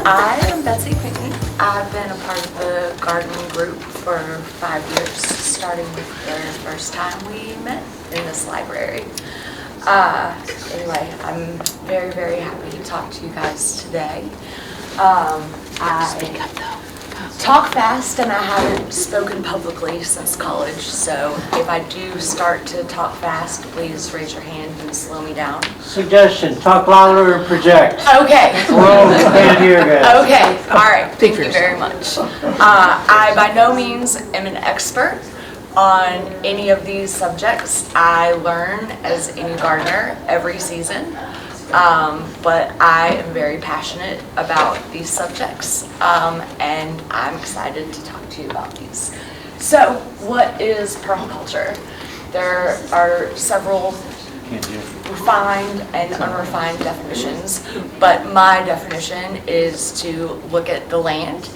I am Betsy Pinckney. I've been a part of the gardening group for 5 years, starting with the first time we met in this library. Anyway, I'm very, very happy to talk to you guys today. Speak up though. Talk fast, and I haven't spoken publicly since college, so if I do start to talk fast, please raise your hand and slow me down. Suggestion, talk louder and project. Okay. Whoa, can't hear guys. Okay, all right, thank you very much. I by no means am an expert on any of these subjects. I learn as any gardener every season. But I am very passionate about these subjects, and I'm excited to talk to you about these. So, what is permaculture? There are several refined and unrefined definitions, but my definition is to look at the land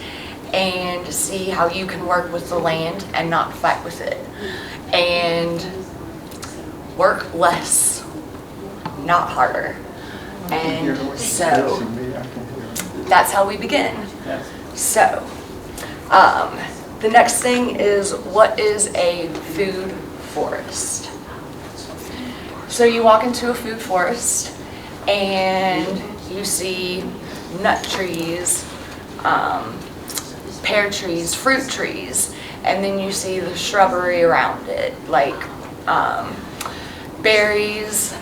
and see how you can work with the land and not fight with it, and work less, not harder. And so that's how we begin. So the next thing is, what is a food forest? So you walk into a food forest and you see nut trees, pear trees, fruit trees, and then you see the shrubbery around it, like berries,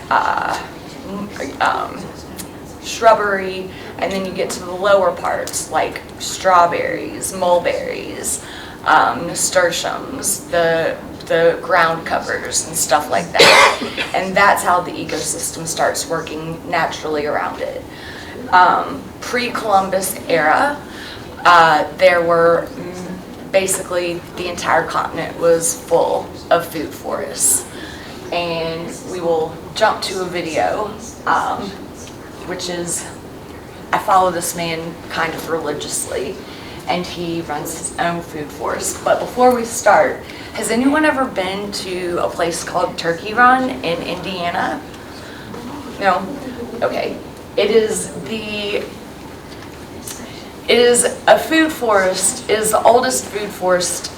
shrubbery, and then you get to the lower parts like strawberries, mulberries, nasturtiums, the ground covers and stuff like that. And that's how the ecosystem starts working naturally around it. Pre-Columbus era, there were basically the entire continent was full of food forests. And we will jump to a video, which is, I follow this man kind of religiously, and he runs his own food forest. But before we start, has anyone ever been to a place called Turkey Run in Indiana? No? Okay. It is a food forest, it is the oldest food forest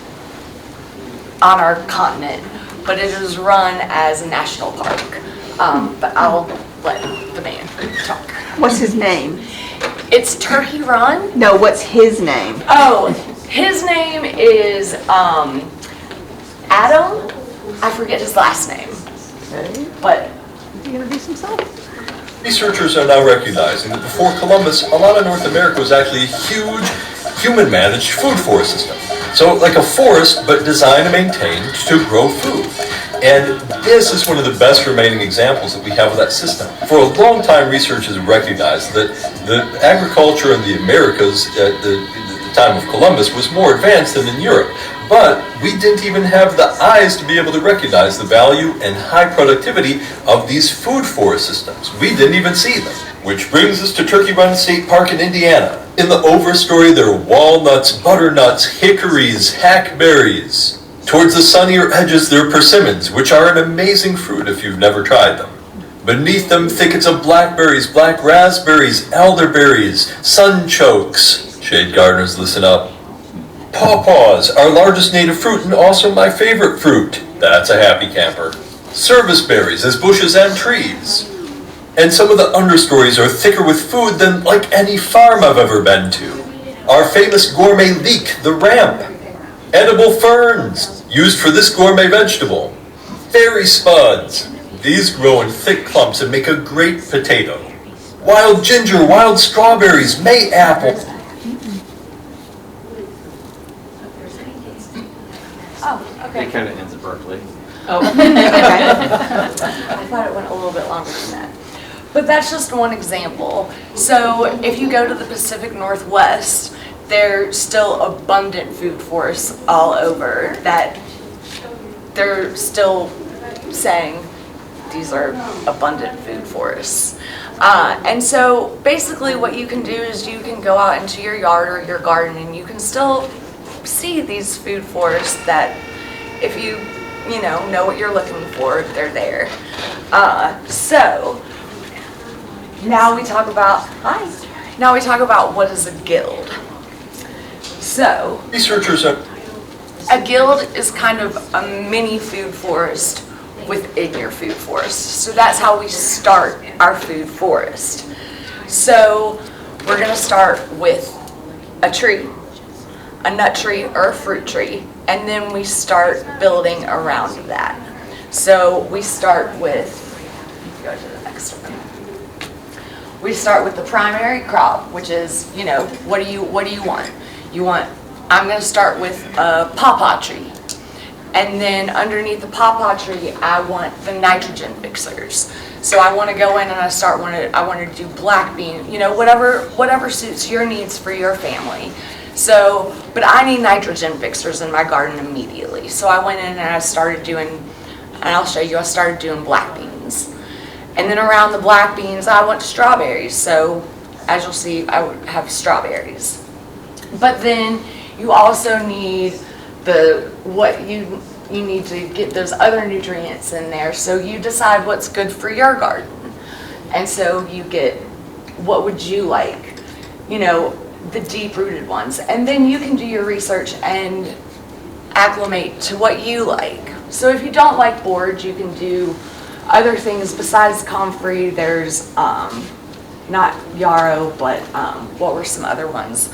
on our continent, but it is run as a national park. But I'll let the man talk. What's his name? It's Turkey Run. No, what's his name? Oh, his name is Adam. I forget his last name. Okay. But Is he introduce himself? Researchers are now recognizing that before Columbus, a lot of North America was actually a huge human-managed food forest system. So like a forest, but designed and maintained to grow food. And this is one of the best remaining examples that we have of that system. For a long time, researchers have recognized that the agriculture in the Americas at the time of Columbus was more advanced than in Europe. But we didn't even have the eyes to be able to recognize the value and high productivity of these food forest systems. We didn't even see them. Which brings us to Turkey Run State Park in Indiana. In the overstory, there are walnuts, butternuts, hickories, hackberries. Towards the sunnier edges, there are persimmons, which are an amazing fruit if you've never tried them. Beneath them, thickets of blackberries, black raspberries, elderberries, sunchokes. Shade gardeners, listen up. Pawpaws, our largest native fruit and also my favorite fruit. That's a happy camper. Service berries as bushes and trees. And some of the understories are thicker with food than like any farm I've ever been to. Our famous gourmet leek, the ramp. Edible ferns, used for this gourmet vegetable. Fairy spuds. These grow in thick clumps and make a great potato. Wild ginger, wild strawberries, May apple. oh, okay. It kind of ends at Berkeley. Oh, I thought it went a little bit longer than that. But that's just one example. So if you go to the Pacific Northwest, there's still abundant food forests all over that they're still saying these are abundant food forests. And so basically what you can do is you can go out into your yard or your garden and you can still see these food forests that if you know what you're looking for, they're there. So now we talk about, hi. Now we talk about what is a guild. So, Researchers are a guild is kind of a mini food forest within your food forest. So that's how we start our food forest. So we're going to start with a tree, a nut tree or a fruit tree, and then we start building around that. So we start with, go to the next one. We start with the primary crop, which is, what do you want? I'm going to start with a pawpaw tree. And then underneath the pawpaw tree, I want the nitrogen fixers. So I want to go in and I want to do black bean, whatever suits your needs for your family. So, but I need nitrogen fixers in my garden immediately. So I went in and I started doing, and I'll show you, I started doing black beans. And then around the black beans, I want strawberries. So as you'll see, I would have strawberries. But then you also need what you need to get those other nutrients in there. So you decide what's good for your garden. And so you get, what would you like? The deep-rooted ones. And then you can do your research and acclimate to what you like. So if you don't like boards, you can do other things besides comfrey. There's not yarrow, but what were some other ones?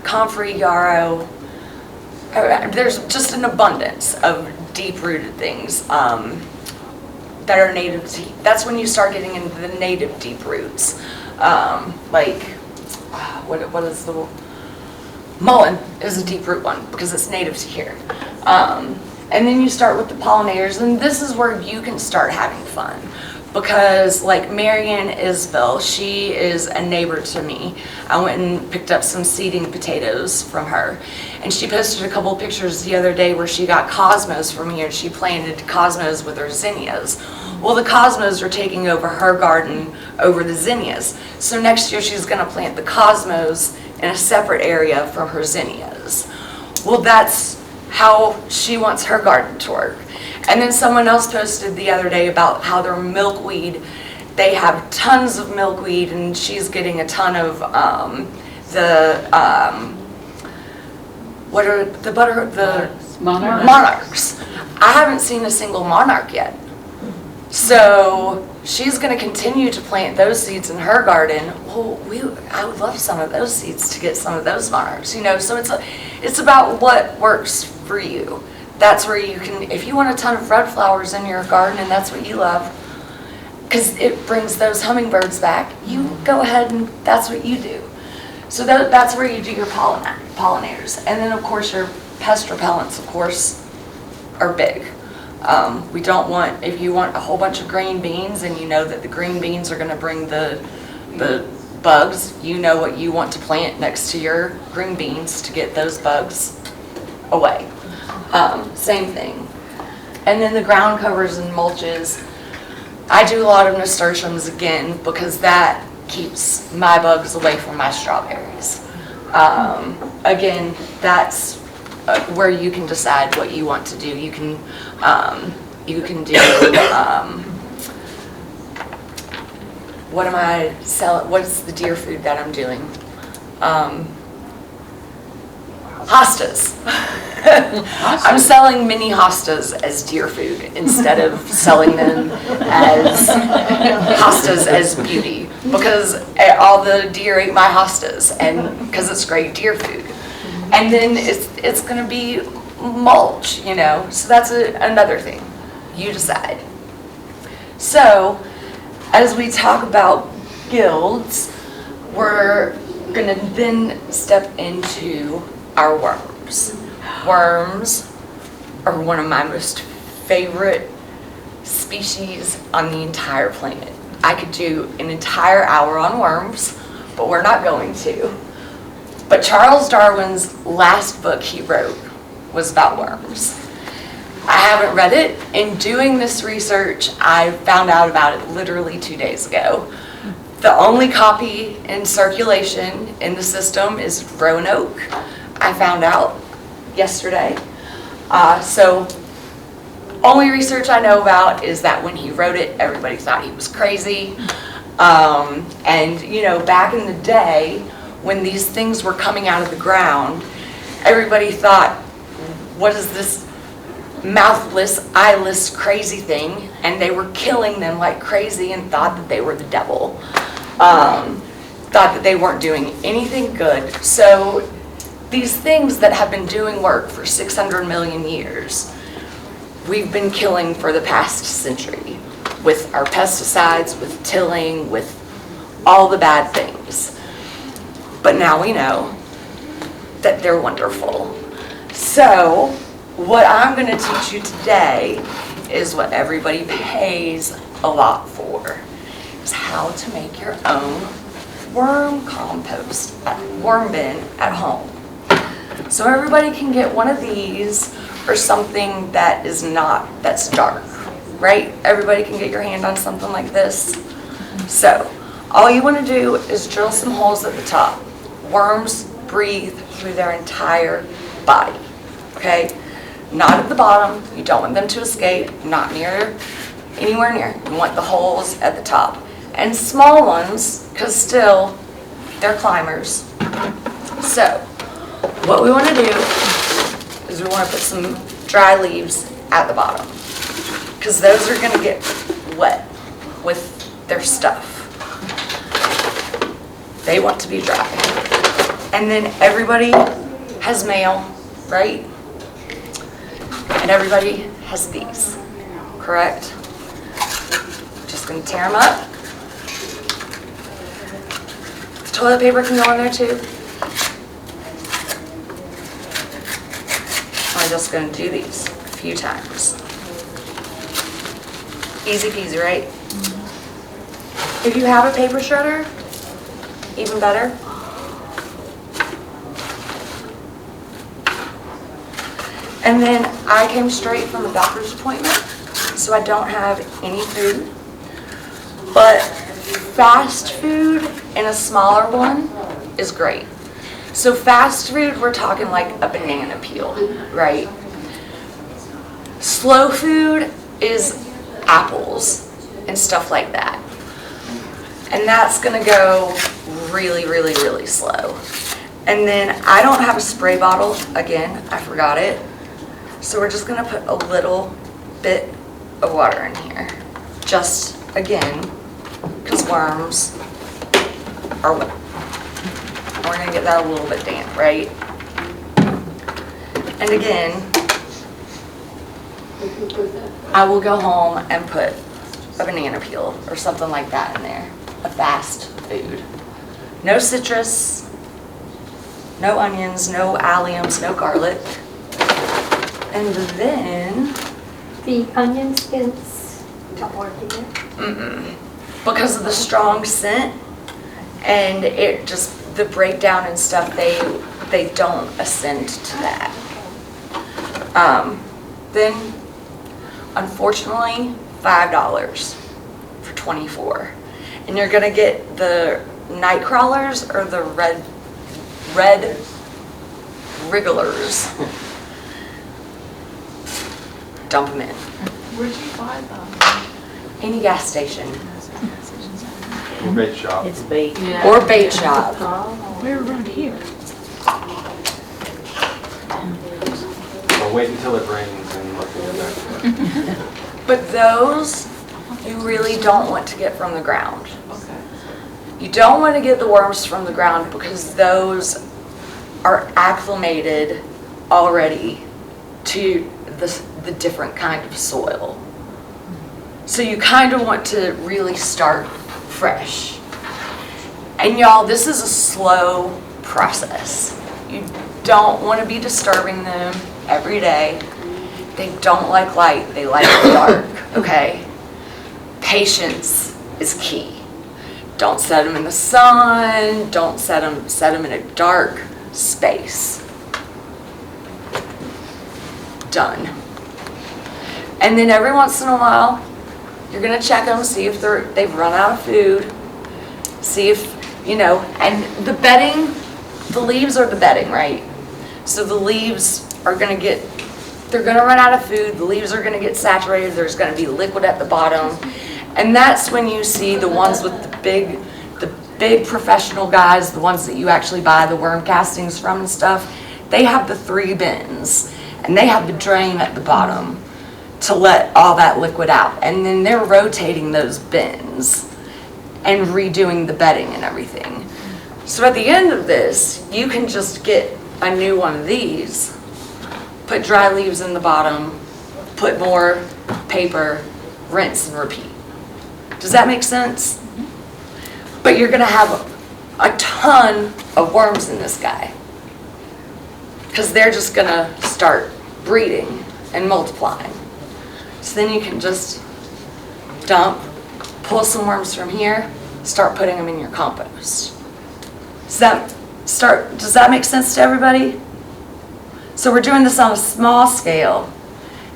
Comfrey, yarrow. There's just an abundance of deep-rooted things that are native to. That's when you start getting into the native deep roots, what is the mullein is a deep root one because it's native to here. And then you start with the pollinators, and this is where you can start having fun. Because like Marianne Isbell, she is a neighbor to me. I went and picked up some seeding potatoes from her. And she posted a couple of pictures the other day where she got cosmos from here. She planted cosmos with her zinnias. Well, the cosmos are taking over her garden over the zinnias. So next year she's going to plant the cosmos in a separate area from her zinnias. Well, that's how she wants her garden to work. And then someone else posted the other day about how their milkweed, they have tons of milkweed, and she's getting a ton of monarchs. I haven't seen a single monarch yet. So she's going to continue to plant those seeds in her garden. Well, I would love some of those seeds to get some of those monarchs. So it's about what works for you. That's where you can, if you want a ton of red flowers in your garden and that's what you love, because it brings those hummingbirds back, you go ahead and that's what you do. So that's where you do your pollinators. And then of course your pest repellents, of course, are big. We don't want, if you want a whole bunch of green beans and you know that the green beans are going to bring the bugs, you know what you want to plant next to your green beans to get those bugs away. Same thing. And then the ground covers and mulches. I do a lot of nasturtiums again because that keeps my bugs away from my strawberries. Again, that's where you can decide what you want to do. You can do, what am I selling? What's the deer food that I'm doing? Hostas. I'm selling mini hostas as deer food instead of selling them as hostas as beauty, because all the deer ate my hostas, and because it's great deer food. And then it's going to be mulch, so that's another thing. You decide. So as we talk about guilds, we're going to then step into our worms. Worms are one of my most favorite species on the entire planet. I could do an entire hour on worms, but we're not going to. But Charles Darwin's last book he wrote was about worms. I haven't read it. In doing this research, I found out about it literally 2 days ago. The only copy in circulation in the system is Roanoke. I found out yesterday. So only research I know about is that when he wrote it, everybody thought he was crazy. And, you know, back in the day, when these things were coming out of the ground, everybody thought, what is this mouthless, eyeless, crazy thing? And they were killing them like crazy and thought that they were the devil. Thought that they weren't doing anything good. So these things that have been doing work for 600 million years, we've been killing for the past century with our pesticides, with tilling, with all the bad things. But now we know that they're wonderful. So what I'm going to teach you today is what everybody pays a lot for, is how to make your own worm compost, worm bin at home. So everybody can get one of these or something that is not, that's dark, right? Everybody can get your hand on something like this. So all you want to do is drill some holes at the top. Worms breathe through their entire body, okay? Not at the bottom. You don't want them to escape, not anywhere near. You want the holes at the top. And small ones, because still, they're climbers. So what we want to do is we want to put some dry leaves at the bottom, because those are going to get wet with their stuff. They want to be dry. And then everybody has mail, right? And everybody has these, correct? Just going to tear them up. The toilet paper can go in there too. I'm just going to do these a few times. Easy peasy, right? If you have a paper shredder, even better. And then I came straight from a doctor's appointment, so I don't have any food. But fast food in a smaller one is great. So fast food, we're talking like a banana peel, right? Slow food is apples and stuff like that. And that's gonna go really, really, really slow. And then I don't have a spray bottle, again, I forgot it. So we're just gonna put a little bit of water in here. Just, again, because worms are wet. We're gonna get that a little bit damp, right? And again, I will go home and put a banana peel or something like that in there. A fast food. No citrus, no onions, no alliums, no garlic. And then The onion skins don't work either. because of the strong scent and it just, the breakdown and stuff, they don't ascend to that. Then, unfortunately, $5 for 24. And you're gonna get the night crawlers or the red wrigglers. Dump them in. Where'd you buy them? Any gas station Or bait shop. It's bait. or bait shop. We're around here. Or wait until it rains and look at that. But those, you really don't want to get from the ground. Okay. You don't want to get the worms from the ground because those are acclimated already to the different kind of soil. So you kind of want to really start fresh. And y'all, this is a slow process. You don't want to be disturbing them every day. They don't like light, they like the dark, okay? Patience is key. Don't set them in the sun, don't set them in a dark space. Done. And then every once in a while, you're gonna check them, see if they've run out of food, see if, and the bedding, the leaves are the bedding, right? So the leaves are gonna they're gonna run out of food, the leaves are gonna get saturated, there's gonna be liquid at the bottom, And that's when you see the ones with the big professional guys, the ones that you actually buy the worm castings from and stuff, they have the 3 bins, and they have the drain at the bottom to let all that liquid out. And then they're rotating those bins and redoing the bedding and everything. So at the end of this, you can just get a new one of these, put dry leaves in the bottom, put more paper, rinse and repeat. Does that make sense? But you're gonna have a ton of worms in this guy, because they're just gonna start breeding and multiplying. So then you can just dump, pull some worms from here, start putting them in your compost. Does that make sense to everybody? So we're doing this on a small scale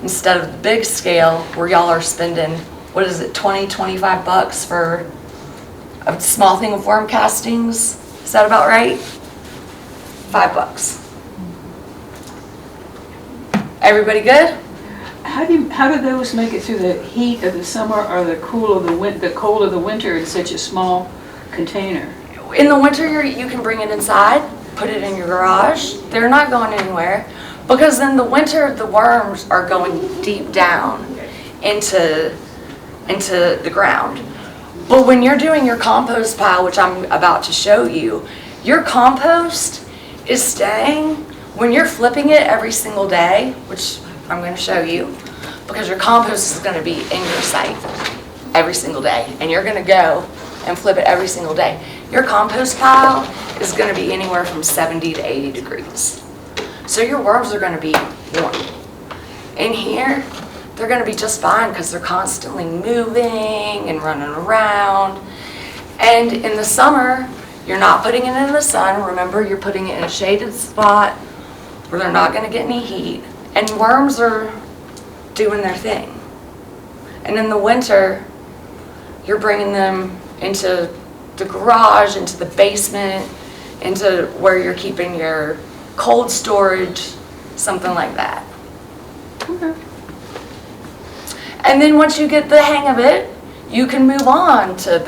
instead of the big scale where y'all are spending, what is it, 20, 25 bucks for a small thing of worm castings? Is that about right? $5. Everybody good? How do those make it through the heat of the summer or the cool of the cold of the winter in such a small container? In the winter, you can bring it inside, put it in your garage. They're not going anywhere, because in the winter, the worms are going deep down into the ground. But when you're doing your compost pile, which I'm about to show you, your compost is staying, when you're flipping it every single day, which I'm going to show you, because your compost is going to be in your site every single day, and you're going to go and flip it every single day. Your compost pile is going to be anywhere from 70 to 80 degrees. So your worms are going to be warm. In here, they're going to be just fine because they're constantly moving and running around. And in the summer, you're not putting it in the sun. Remember, you're putting it in a shaded spot where they're not going to get any heat. And worms are doing their thing. And in the winter, you're bringing them into the garage, into the basement, into where you're keeping your cold storage, something like that. Okay. And then once you get the hang of it, you can move on to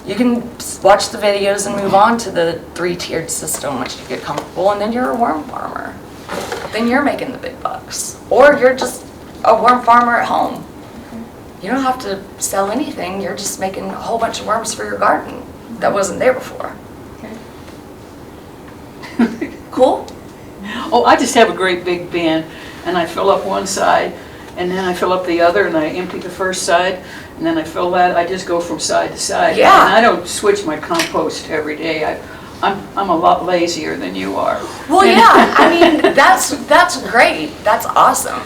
you can watch the videos and move on to the 3-tiered system once you get comfortable, and then you're a worm farmer. Then you're making the big bucks. Or you're just a worm farmer at home. You don't have to sell anything, you're just making a whole bunch of worms for your garden that wasn't there before. Okay. Cool? Oh, I just have a great big bin, and I fill up one side, and then I fill up the other, and I empty the first side, and then I fill that. I just go from side to side. Yeah. And I don't switch my compost every day. I'm a lot lazier than you are. Well, yeah, I mean, that's great. That's awesome.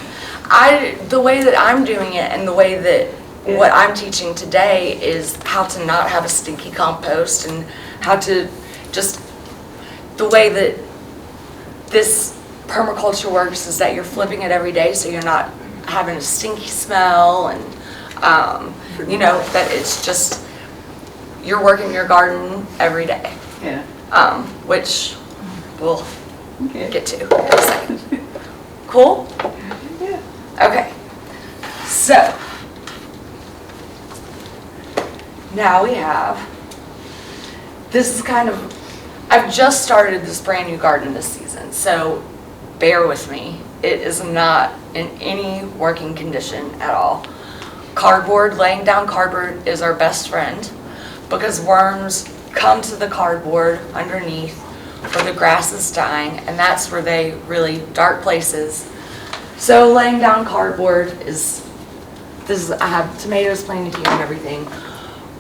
The way that I'm doing it and the way that what I'm teaching today is how to not have a stinky compost, and how to just, the way that this permaculture works is that you're flipping it every day, so you're not having a stinky smell, and that it's just, you're working your garden every day. Yeah. Which we'll Okay. get to in a second. Cool? Yeah. Okay. So, now we have, this is kind of, I've just started this brand new garden this season, so bear with me. It is not in any working condition at all. Cardboard, laying down cardboard is our best friend, because worms come to the cardboard underneath where the grass is dying, and that's where they really, dark places. So laying down cardboard is, I have tomatoes planted here and everything,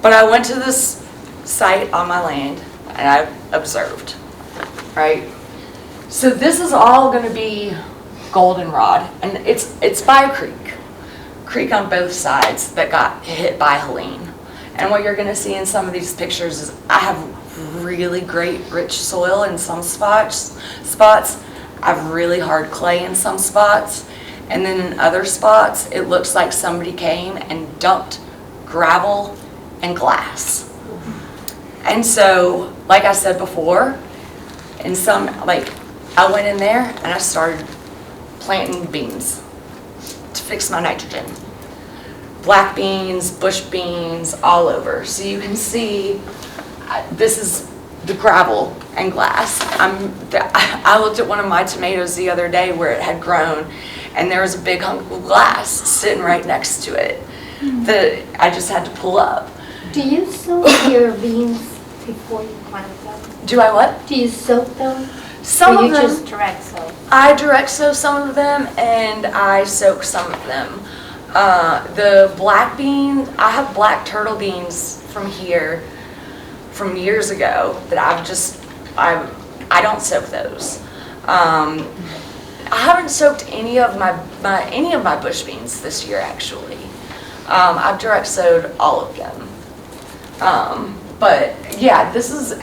but I went to this site on my land and I observed, right? So this is all gonna be goldenrod, and it's by a creek on both sides that got hit by Helene. And what you're gonna see in some of these pictures is I have really great rich soil in some spots. I have really hard clay in some spots. And then in other spots, it looks like somebody came and dumped gravel and glass. And so, like I said before, I went in there and I started planting beans to fix my nitrogen. black beans, bush beans, all over. So you can see, this is the gravel and glass. I looked at one of my tomatoes the other day where it had grown, and there was a big hunk of glass sitting right next to it that I just had to pull up. Do you soak your beans before you plant them? Do I what? Do you soak them? Some Or of you them. just direct soak? I direct sow some of them, and I soak some of them. The black beans, I have black turtle beans from here from years ago that I don't soak those. I haven't soaked any of my bush beans this year, actually. I've direct sowed all of them. But yeah,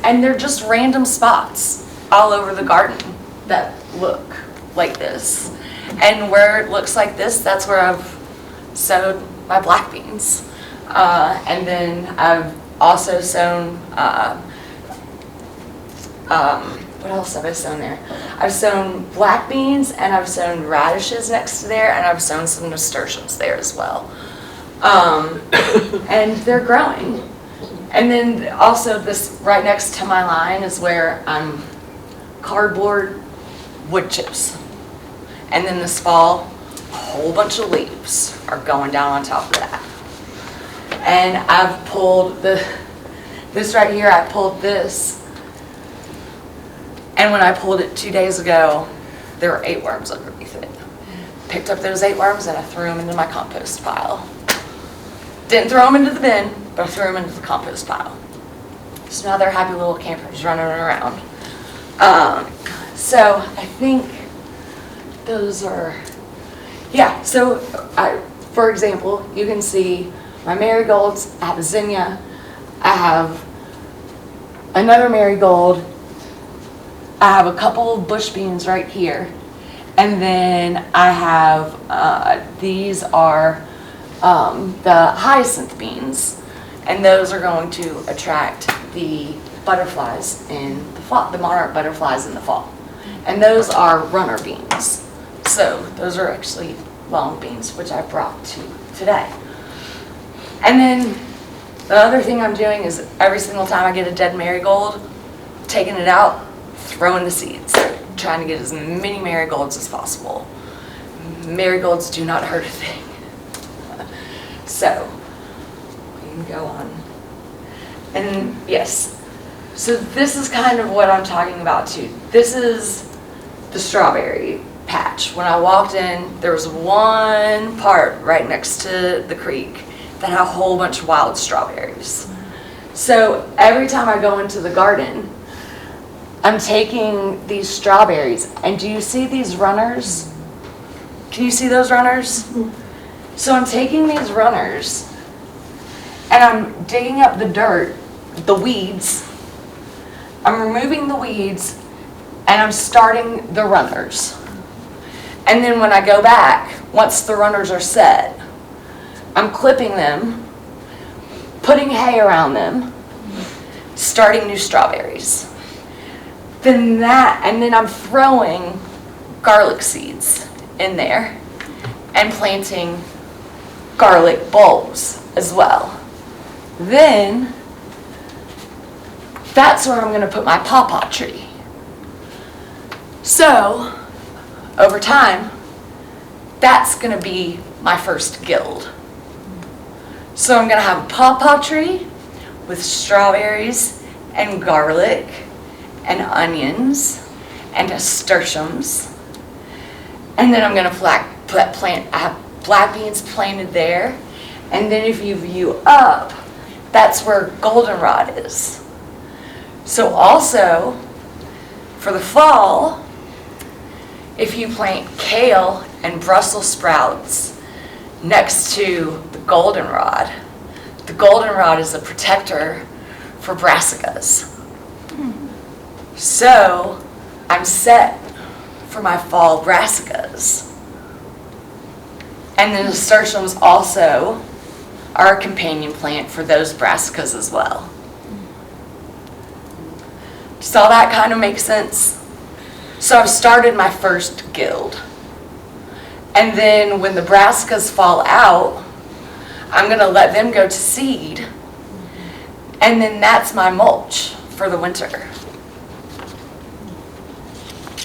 and they're just random spots all over the garden that look like this. And where it looks like this, that's where I've sowed my black beans. And then I've also sown, what else have I sown there? I've sown black beans, and I've sown radishes next to there, and I've sown some nasturtiums there as well. And they're growing. And then also this right next to my line is where I'm cardboard wood chips. And then this fall, a whole bunch of leaves are going down on top of that. And I've pulled this right here, I pulled this. And when I pulled it 2 days ago, there were 8 worms underneath it. Picked up those 8 worms and I threw them into my compost pile. Didn't throw them into the bin, but I threw them into the compost pile. So now they're happy little campers running around. So I think those are, yeah. So for example, you can see my marigolds. I have a zinnia. I have another marigold. I have a couple of bush beans right here. And then I have, these are the hyacinth beans. And those are going to attract the butterflies in the fall, the monarch butterflies in the fall. And those are runner beans. So those are actually long beans, which I brought to today. And then the other thing I'm doing is every single time I get a dead marigold, taking it out, throwing the seeds, trying to get as many marigolds as possible. Marigolds do not hurt a thing. So we can go on. And yes, so this is kind of what I'm talking about too. This is the strawberry patch. When I walked in, there was one part right next to the creek that had a whole bunch of wild strawberries. So every time I go into the garden, I'm taking these strawberries, and do you see these runners? Can you see those runners? So I'm taking these runners, and I'm digging up the dirt, the weeds. I'm removing the weeds, and I'm starting the runners. And then when I go back, once the runners are set, I'm clipping them, putting hay around them, starting new strawberries. And then I'm throwing garlic seeds in there and planting garlic bulbs as well. Then that's where I'm going to put my pawpaw tree. So over time, that's going to be my first guild. So I'm going to have a pawpaw tree with strawberries and garlic and onions and nasturtiums. And then I'm going to I have black beans planted there. And then if you view up, that's where goldenrod is. So also, for the fall, if you plant kale and Brussels sprouts next to the goldenrod is a protector for brassicas. So I'm set for my fall brassicas. And the nasturtiums also are a companion plant for those brassicas as well. Does all that kind of make sense? So I've started my first guild. And then when the brassicas fall out, I'm gonna let them go to seed, and then that's my mulch for the winter.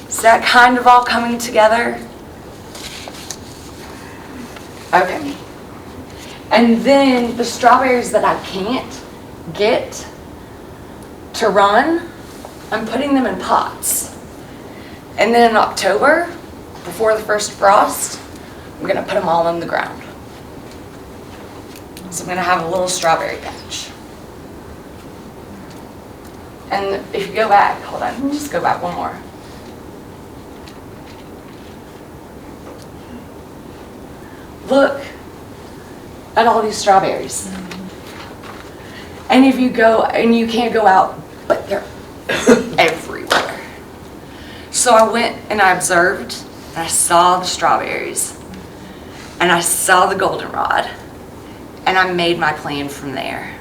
Is that kind of all coming together? Okay. And then the strawberries that I can't get to run, I'm putting them in pots. And then in October, before the first frost, I'm gonna put them all in the ground. So I'm gonna have a little strawberry patch. And if you go back, hold on, let me just go back one more. Look at all these strawberries. And if you go, and you can't go out, but they're everywhere. So I went and I observed, and I saw the strawberries, and I saw the goldenrod, and I made my plan from there.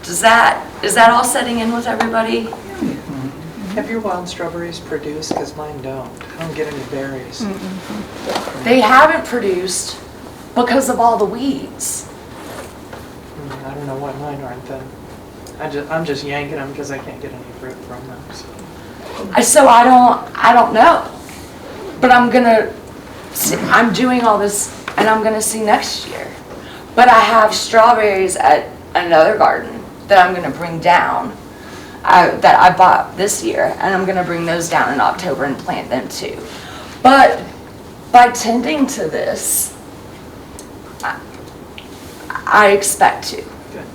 Is that all setting in with everybody? Have your wild strawberries produced? Because mine don't. I don't get any berries. They haven't produced because of all the weeds. I don't know why mine aren't then. I'm just yanking them because I can't get any fruit from them. So I don't know. But I'm doing all this and I'm gonna see next year. But I have strawberries at another garden that I'm gonna bring down, that I bought this year, and I'm gonna bring those down in October and plant them too. But by tending to this, I expect to. Good.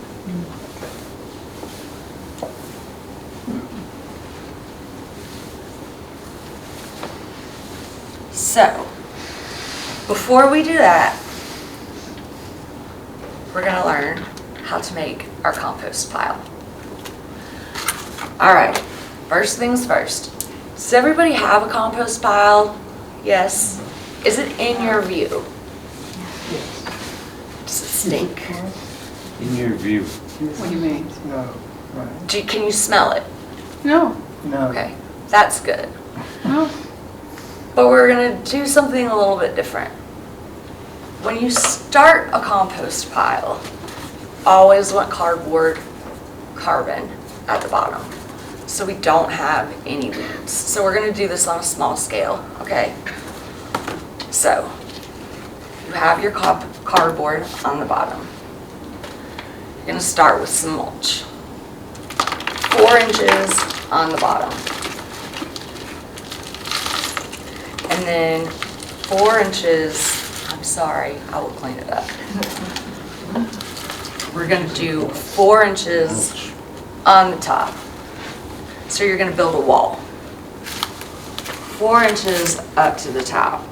So, before we do that, we're gonna learn how to make our compost pile. All right, first things first. Does everybody have a compost pile? Yes. Is it in your view? Does it stink? In your view. What do you mean? No, right. Can you smell it? No, No. Okay, that's good. no. But we're gonna do something a little bit different. When you start a compost pile, always want cardboard carbon at the bottom, so we don't have any weeds. So we're gonna do this on a small scale, okay? So, you have your cardboard on the bottom. You're gonna start with some mulch. 4 inches on the bottom. And then 4 inches, I'm sorry, I will clean it up. We're gonna do 4 inches on the top. So you're gonna build a wall. 4 inches up to the top.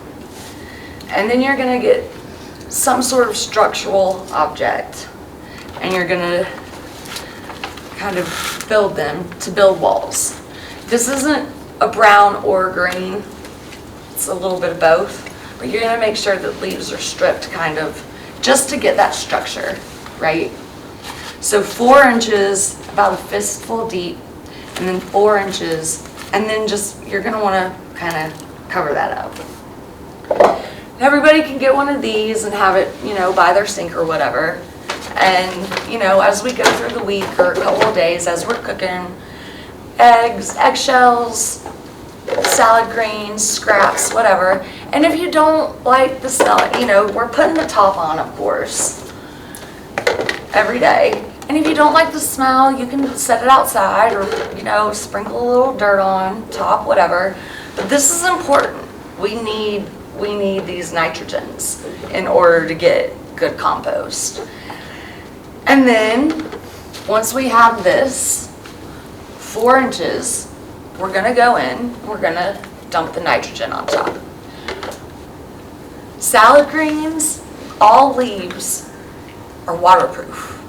And then you're gonna get some sort of structural object, and you're gonna kind of build them to build walls. This isn't a brown or green, it's a little bit of both, but you're gonna make sure that leaves are stripped kind of, just to get that structure, right? So 4 inches, about a fistful deep, and then 4 inches, and then just, you're gonna wanna kind of cover that up. Everybody can get one of these and have it, by their sink or whatever. And, as we go through the week or a couple of days, as we're cooking, eggs, eggshells, salad greens, scraps, whatever. And if you don't like the smell, we're putting the top on, of course, every day. And if you don't like the smell, you can set it outside or, sprinkle a little dirt on top, whatever. But this is important. We need these nitrogens in order to get good compost. And then, once we have this, 4 inches, we're gonna go in, we're gonna dump the nitrogen on top. Salad greens, all leaves are waterproof.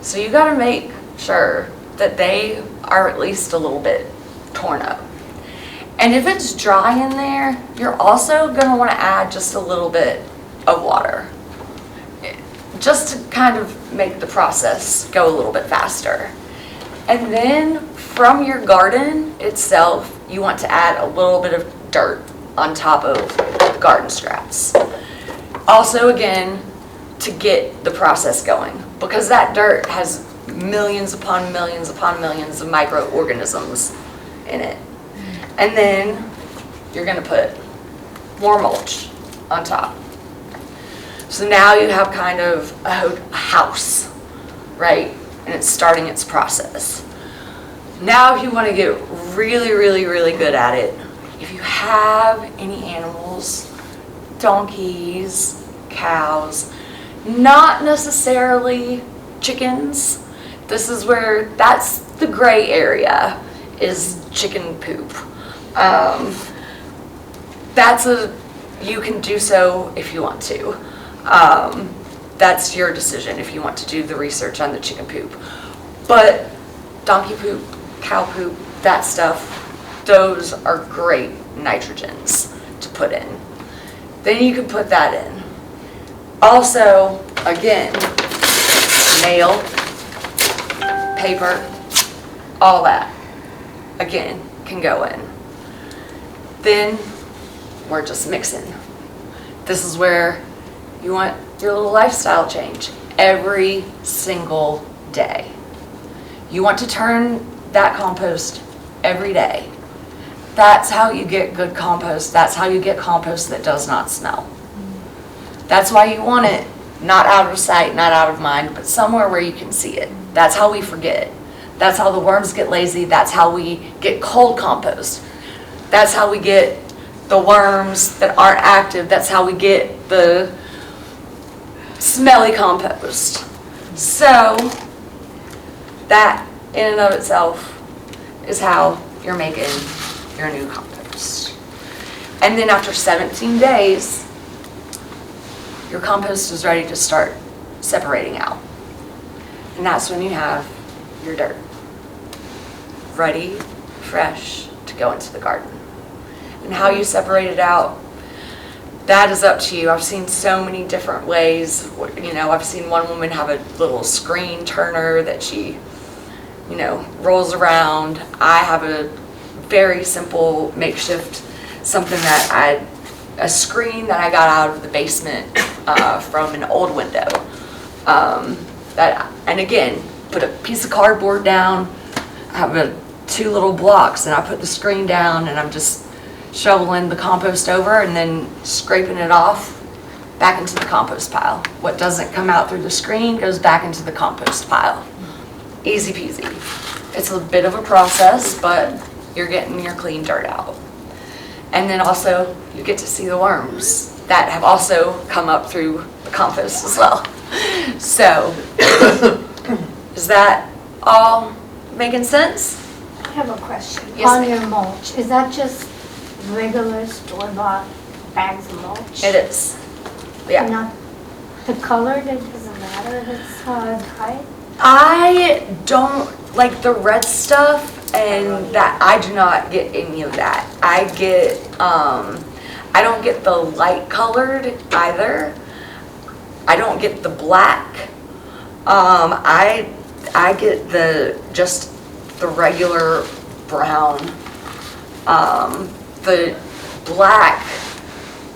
So you gotta make sure that they are at least a little bit torn up. And if it's dry in there, you're also gonna wanna add just a little bit of water, just to kind of make the process go a little bit faster. And then from your garden itself, you want to add a little bit of dirt on top of the garden scraps. Also, again, to get the process going, because that dirt has millions upon millions upon millions of microorganisms in it. And then you're gonna put more mulch on top. So now you have kind of a house, right? And it's starting its process. Now if you want to get really, really, really good at it, if you have any animals, donkeys, cows, not necessarily chickens, this is where, that's the gray area, is chicken poop. You can do so if you want to. That's your decision if you want to do the research on the chicken poop. But donkey poop, cow poop, that stuff, those are great nitrogens to put in. Then you can put that in. Also, again, nail, paper, all that, again, can go in. Then we're just mixing. This is where you want your little lifestyle change every single day. You want to turn that compost every day. That's how you get good compost. That's how you get compost that does not smell. That's why you want it not out of sight, not out of mind, but somewhere where you can see it. That's how we forget. That's how the worms get lazy. That's how we get cold compost. That's how we get the worms that aren't active. That's how we get the smelly compost. So that in and of itself is how you're making your new compost. And then after 17 days, your compost is ready to start separating out. And that's when you have your dirt ready, fresh to go into the garden. And how you separate it out, that is up to you. I've seen so many different ways. You know, I've seen one woman have a little screen turner that she, you know, rolls around. I have a very simple makeshift, something that a screen that I got out of the basement from an old window. And again, put a piece of cardboard down, I have two little blocks, and I put the screen down, and I'm just shoveling the compost over and then scraping it off back into the compost pile. What doesn't come out through the screen goes back into the compost pile. Easy peasy. It's a bit of a process, but you're getting your clean dirt out. And then also you get to see the worms that have also come up through the compost as well. So is that all making sense? I have a question. Yes, On ma'am. your mulch, is that just regular store-bought bags of mulch? It is. Yeah. Not the color, that doesn't matter if it's dyed? I don't like the red stuff, and that I do not get any of that. I get I don't get the light colored either. I don't get the black. I get just the regular brown. The black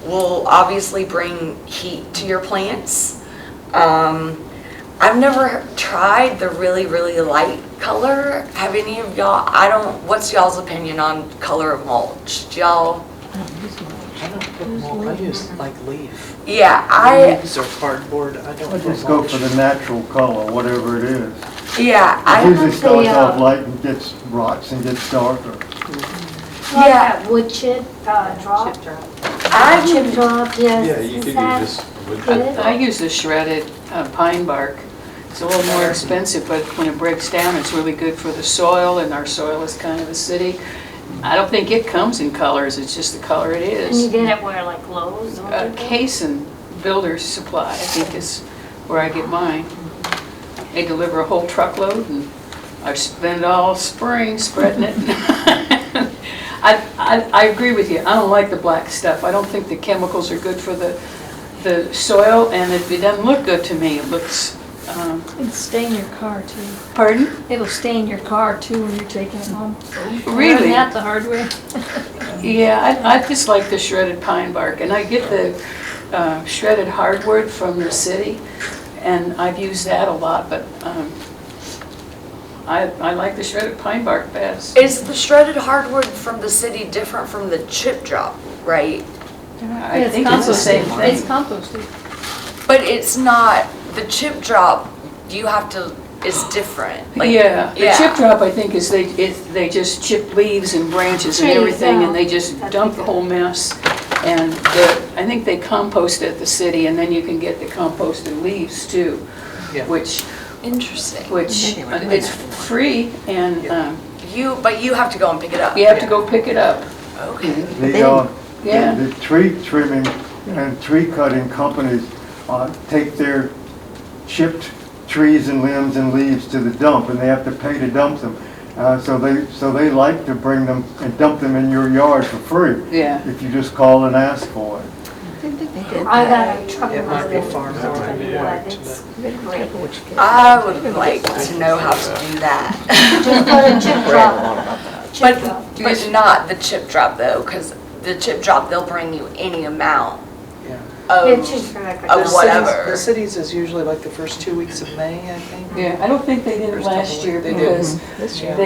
will obviously bring heat to your plants. I've never tried the really, really light color. Have any of y'all? What's y'all's opinion on color of mulch? Do y'all? I don't use mulch. I don't put mulch. I use like leaf. Yeah, Leaves or cardboard. I don't I put just go mulch. for the natural color, whatever it is. yeah, It usually the, starts off light and gets rots and gets darker. Like Yeah. that wood chip drop? Chip drop. Chip drop, yes. Yeah, you Is could that use this wood good? I use the shredded pine bark. It's a little more expensive, but when it breaks down, it's really good for the soil, and our soil is kind of acidic. I don't think it comes in colors, it's just the color it And you is. get it where, like Lowe's or whatever? Case and Builder's Supply, I think is where I get mine. They deliver a whole truckload, and I spend all spring spreading it. I agree with you, I don't like the black stuff. I don't think the chemicals are good for the soil, and it doesn't look good to me. It looks It'll stain your car too. Pardon? It'll stain your car too when you're taking it home. Really? Learned that the hard way. Yeah, I just like the shredded pine bark, and I get the shredded hardwood from the city, and I've used that a lot, but I like the shredded pine bark best. Is the shredded hardwood from the city different from the chip drop, right? I think it's the same It's thing. composted. But it's not, the chip drop, you have to, is different. Like, Yeah, the chip drop, I think, is they just chip leaves and branches and Trees, everything, yeah. and they just That'd dump be the good. whole mess. And I think they compost at the city, and then you can get the composted leaves too, Yeah. which Interesting. it's free, and But you have to go and pick it up. you have to go pick it up. Okay. Yeah. The tree trimming and tree cutting companies take their chipped trees and limbs and leaves to the dump, and they have to pay to dump them. So they like to bring them and dump them in your yard for free. Yeah. If you just call and ask for it. I got a truck. It might be far more than you But want, it's but great. I would like to know how to do that. Just put a chip drop. Chip drop. But not the chip drop though, because the chip drop, they'll bring you any amount yeah. It's of, just for like of a whatever. The cities is usually like the first 2 weeks of May, I think. Yeah, I don't think they did it First last couple year weeks. They did. because This year.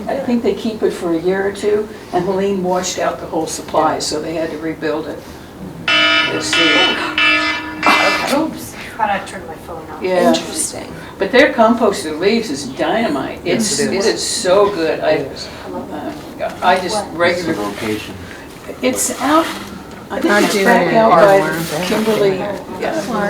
I think they keep it for a year or two, and Helene washed out the whole supply, so they had to rebuild it this year. Oops, thought I turned my phone off. Yeah, Interesting. but their composted leaves is dynamite. Yes, it It is. is so good. I just What's the regularly, location? it's out, I think Aren't it's you back in out R1, by right? Kimberly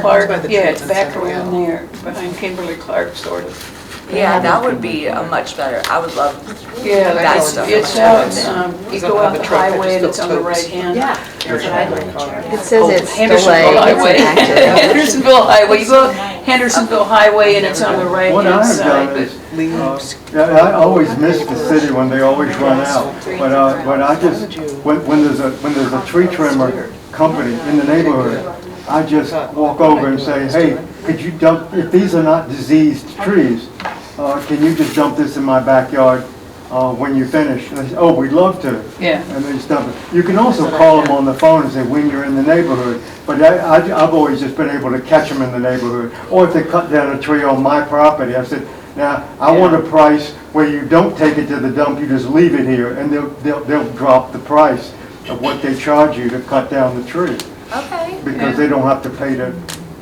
Clark. By the Yeah, it's treatment back center, around yeah. there, behind Kimberly Clark, sort of. Yeah, that would be a much better, I would love Yeah, that it's stuff. it's out, you go out the highway and it's on the right hand. It says Oh, it's Hendersonville delayed, Highway. it's active. Hendersonville Highway, you go Hendersonville Highway and it's on the right What hand I have side, done but is, I always miss the city when they always run out. But I just, when there's a tree trimmer company in the neighborhood, I just walk over and say, hey, could you dump, if these are not diseased trees, can you just dump this in my backyard when you finish? And they say, oh, we'd love to. yeah. And they just dump it. You can also call them on the phone and say when you're in the neighborhood. But I've always just been able to catch them in the neighborhood. Or if they cut down a tree on my property, I said, now, I want a price where you don't take it to the dump, you just leave it here, and they'll drop the price of what they charge you to cut down the tree. Okay, Because they don't have to pay to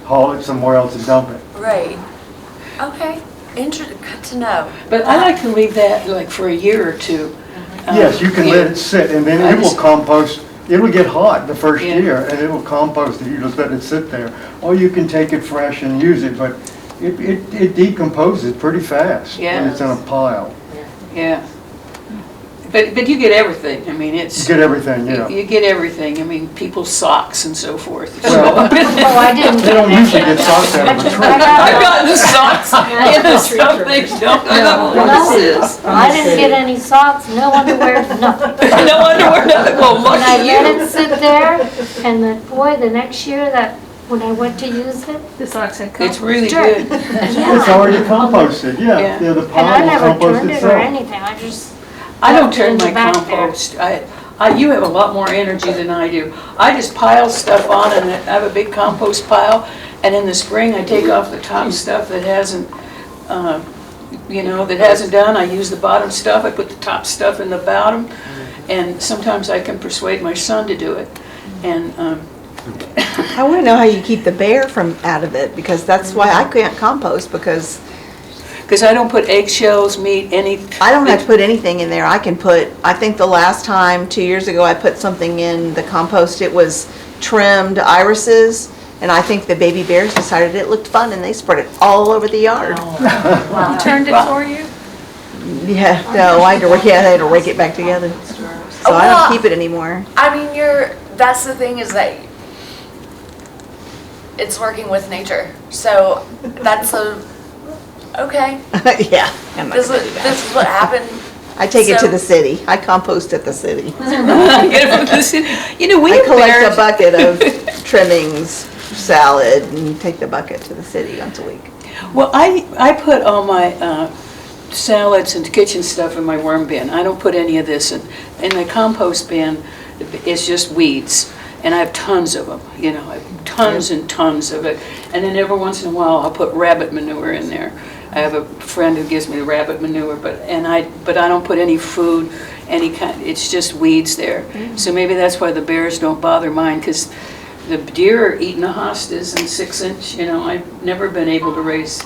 haul it somewhere else and dump it. right. Okay, good to know. But I like to leave that like for a year or two. Yes, you can let it sit, and then I it will just- compost. It'll get hot the first Yeah. year, and it will compost if you just let it sit there. Or you can take it fresh and use it, but it decomposes pretty fast Yeah. when it's in a pile. Yeah. But you get everything, I mean, You it's, get everything, yeah. you get everything, I mean, people's socks and so forth. Well, Oh, I didn't. they don't usually get socks out of a tree. I've gotten socks in the stuff they don't, I don't know what this is. I didn't get any socks, no underwear, nothing. No underwear, nothing, well, And I lucky let you. it sit there, and the next year when I went to use it, The socks had It's really dirt. good. It's already composted, Yeah. yeah. Yeah, the And I pile will never compost turned it or itself. anything, I just. I don't left it turn in the my back there. compost. You have a lot more energy than I do. I just pile stuff on and I have a big compost pile, and in the spring I take off the top stuff that hasn't, that hasn't done. I use the bottom stuff, I put the top stuff in the bottom, and sometimes I can persuade my son to do it. And, I want to know how you keep the bear from out of it, because that's why I can't compost, because I don't put eggshells, meat, any. I don't have to put anything in there. I can put, I think the last time, 2 years ago, I put something in the compost. It was trimmed irises, and I think the baby bears decided it looked fun, and they spread it all over the yard. You turned it for you? Yeah, no, I had to rake it back together. So I don't keep it anymore. I mean, that's the thing is that it's working with nature. So that's okay. Yeah. I'm not This gonna do that. is what happened. I take it to so- the city. I compost at the city. Get it from the city. We I have collect bears. a bucket of trimmings, salad, and take the bucket to the city once a week. Well, I put all my salads and kitchen stuff in my worm bin. I don't put any of this in. In the compost bin, it's just weeds. And I have tons of them, I have tons and tons of it. And then every once in a while, I'll put rabbit manure in there. I have a friend who gives me the rabbit manure, but I don't put any food, any kind, it's just weeds there. So maybe that's why the bears don't bother mine, because the deer are eating the hostas and 6-inch, I've never been able to raise,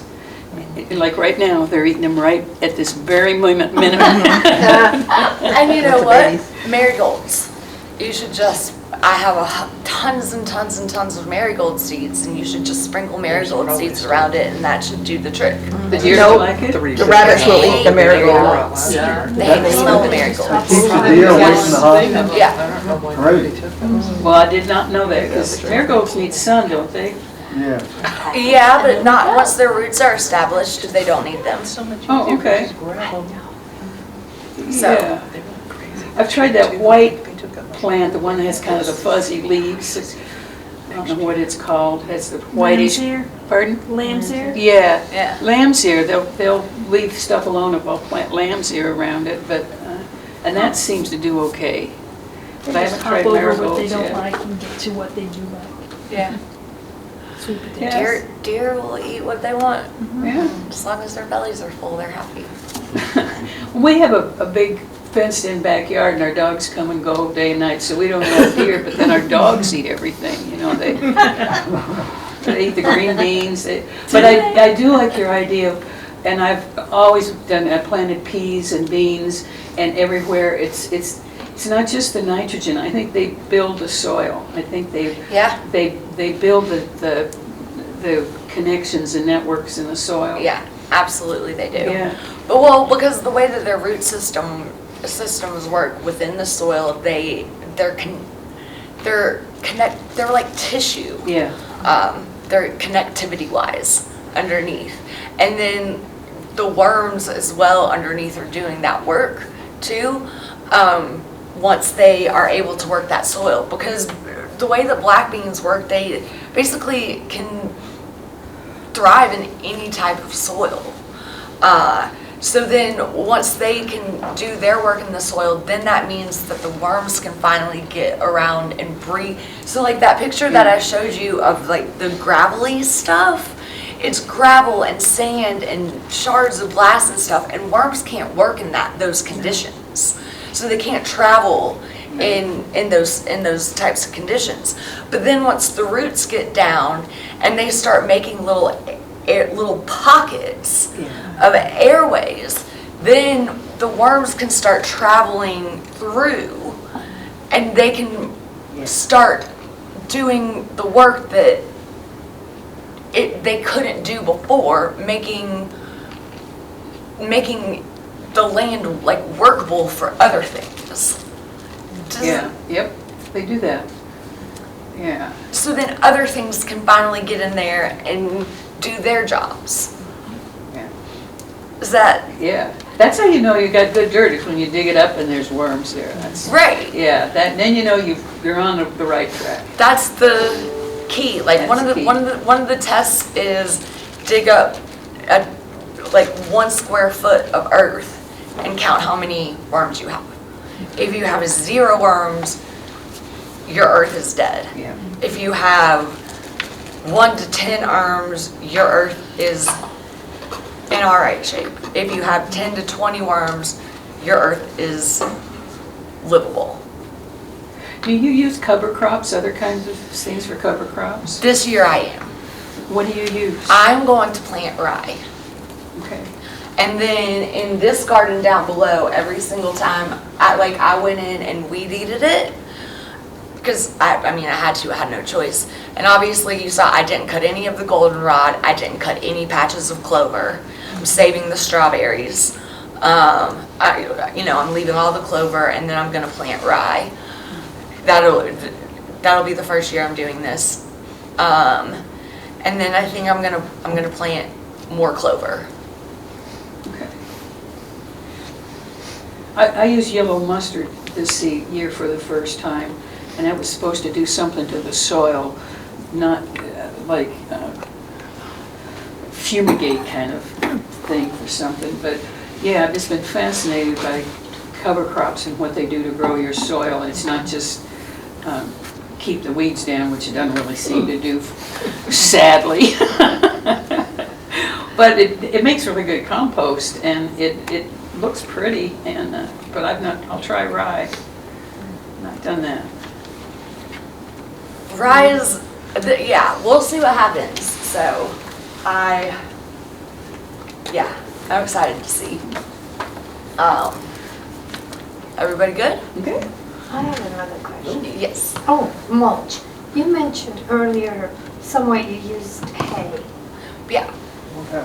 like right now, they're eating them right at this very minute. And you know what? Marigolds. You should just, I have tons and tons and tons of marigold seeds, and you should just sprinkle marigold seeds around it, and that should do the trick. The deer Nope. don't like it? The rabbits will eat the marigolds. They hate the smell of marigolds. Keeps the deer away from the hospital. Yeah. Great. Well, I did not know that, because marigolds need sun, don't they? Yeah. Yeah, but not, once their roots are established, they don't need them. Oh, okay. So- Yeah. I've tried that white plant, the one that has kind of the fuzzy leaves. I don't know what it's called. Has the whitish. Lamb's ear? Pardon? Lamb's ear? Yeah. Yeah. Lamb's ear. They'll leave stuff alone if I'll plant lamb's ear around it, but and that seems to do okay. But I haven't Just tried hop over what they marigolds don't yet. like and get to what they do like. Yeah. Sweet potatoes. Yes. Deer will eat what they want. Yeah. As long as their bellies are full, they're happy. We have a big fenced-in backyard, and our dogs come and go day and night, so we don't have deer, but then our dogs eat everything, they eat the green beans. But I do like your idea of, and I've always done, I planted peas and beans, and everywhere, it's not just the nitrogen, I think they build the soil. I think Yeah. they build the connections and networks in the soil. Yeah, absolutely they do. Yeah. But well, because the way that their root systems work within the soil, they're like tissue. Yeah. They're connectivity wise underneath, and then the worms as well underneath are doing that work too. Once they are able to work that soil, because the way that black beans work, they basically can thrive in any type of soil. So then once they can do their work in the soil, then that means that the worms can finally get around and breathe. So like that picture that I showed you of like the gravelly stuff, it's gravel and sand and shards of glass and stuff, and worms can't work in those conditions. So they can't travel in those types of conditions. But then once the roots get down and they start making little pockets of airways, then the worms can start traveling through, and they can start doing the work that they couldn't do before, making the land like workable for other things. Yeah, yep, they do that. Yeah. So then other things can finally get in there and do their jobs. Yeah. Is that Yeah, that's how you know you got good dirt, is when you dig it up and there's worms there. That's, right? yeah, then you know you're on the right track. That's the key. Like That's key. one of the tests is dig up like 1 square foot of earth and count how many worms you have. If you have 0 worms, your earth is dead. Yeah. If you have 1 to 10 worms, your earth is in all right shape. If you have 10 to 20 worms, your earth is livable. Do you use cover crops, other kinds of things for cover crops? This year I am. What do you use? I'm going to plant rye. Okay. And then in this garden down below, every single time I went in and weed eated it, because I had no choice. And obviously you saw I didn't cut any of the goldenrod, I didn't cut any patches of clover. I'm saving the strawberries. I'm leaving all the clover, and then I'm gonna plant rye. That'll be the first year I'm doing this. And then I think I'm gonna plant more clover. Okay. I used yellow mustard this year for the first time, and that was supposed to do something to the soil, not fumigate kind of thing for something. But yeah, I've just been fascinated by cover crops and what they do to grow your soil. And it's not just keep the weeds down, which it doesn't really seem to do, sadly. But it makes really good compost, and it looks pretty. And but I'll try rye. Not done that. Rye is, yeah, we'll see what happens. So I'm excited to see. Everybody good? Okay. I have another question. Yes. Oh, mulch. You mentioned earlier somewhere you used hay. Yeah.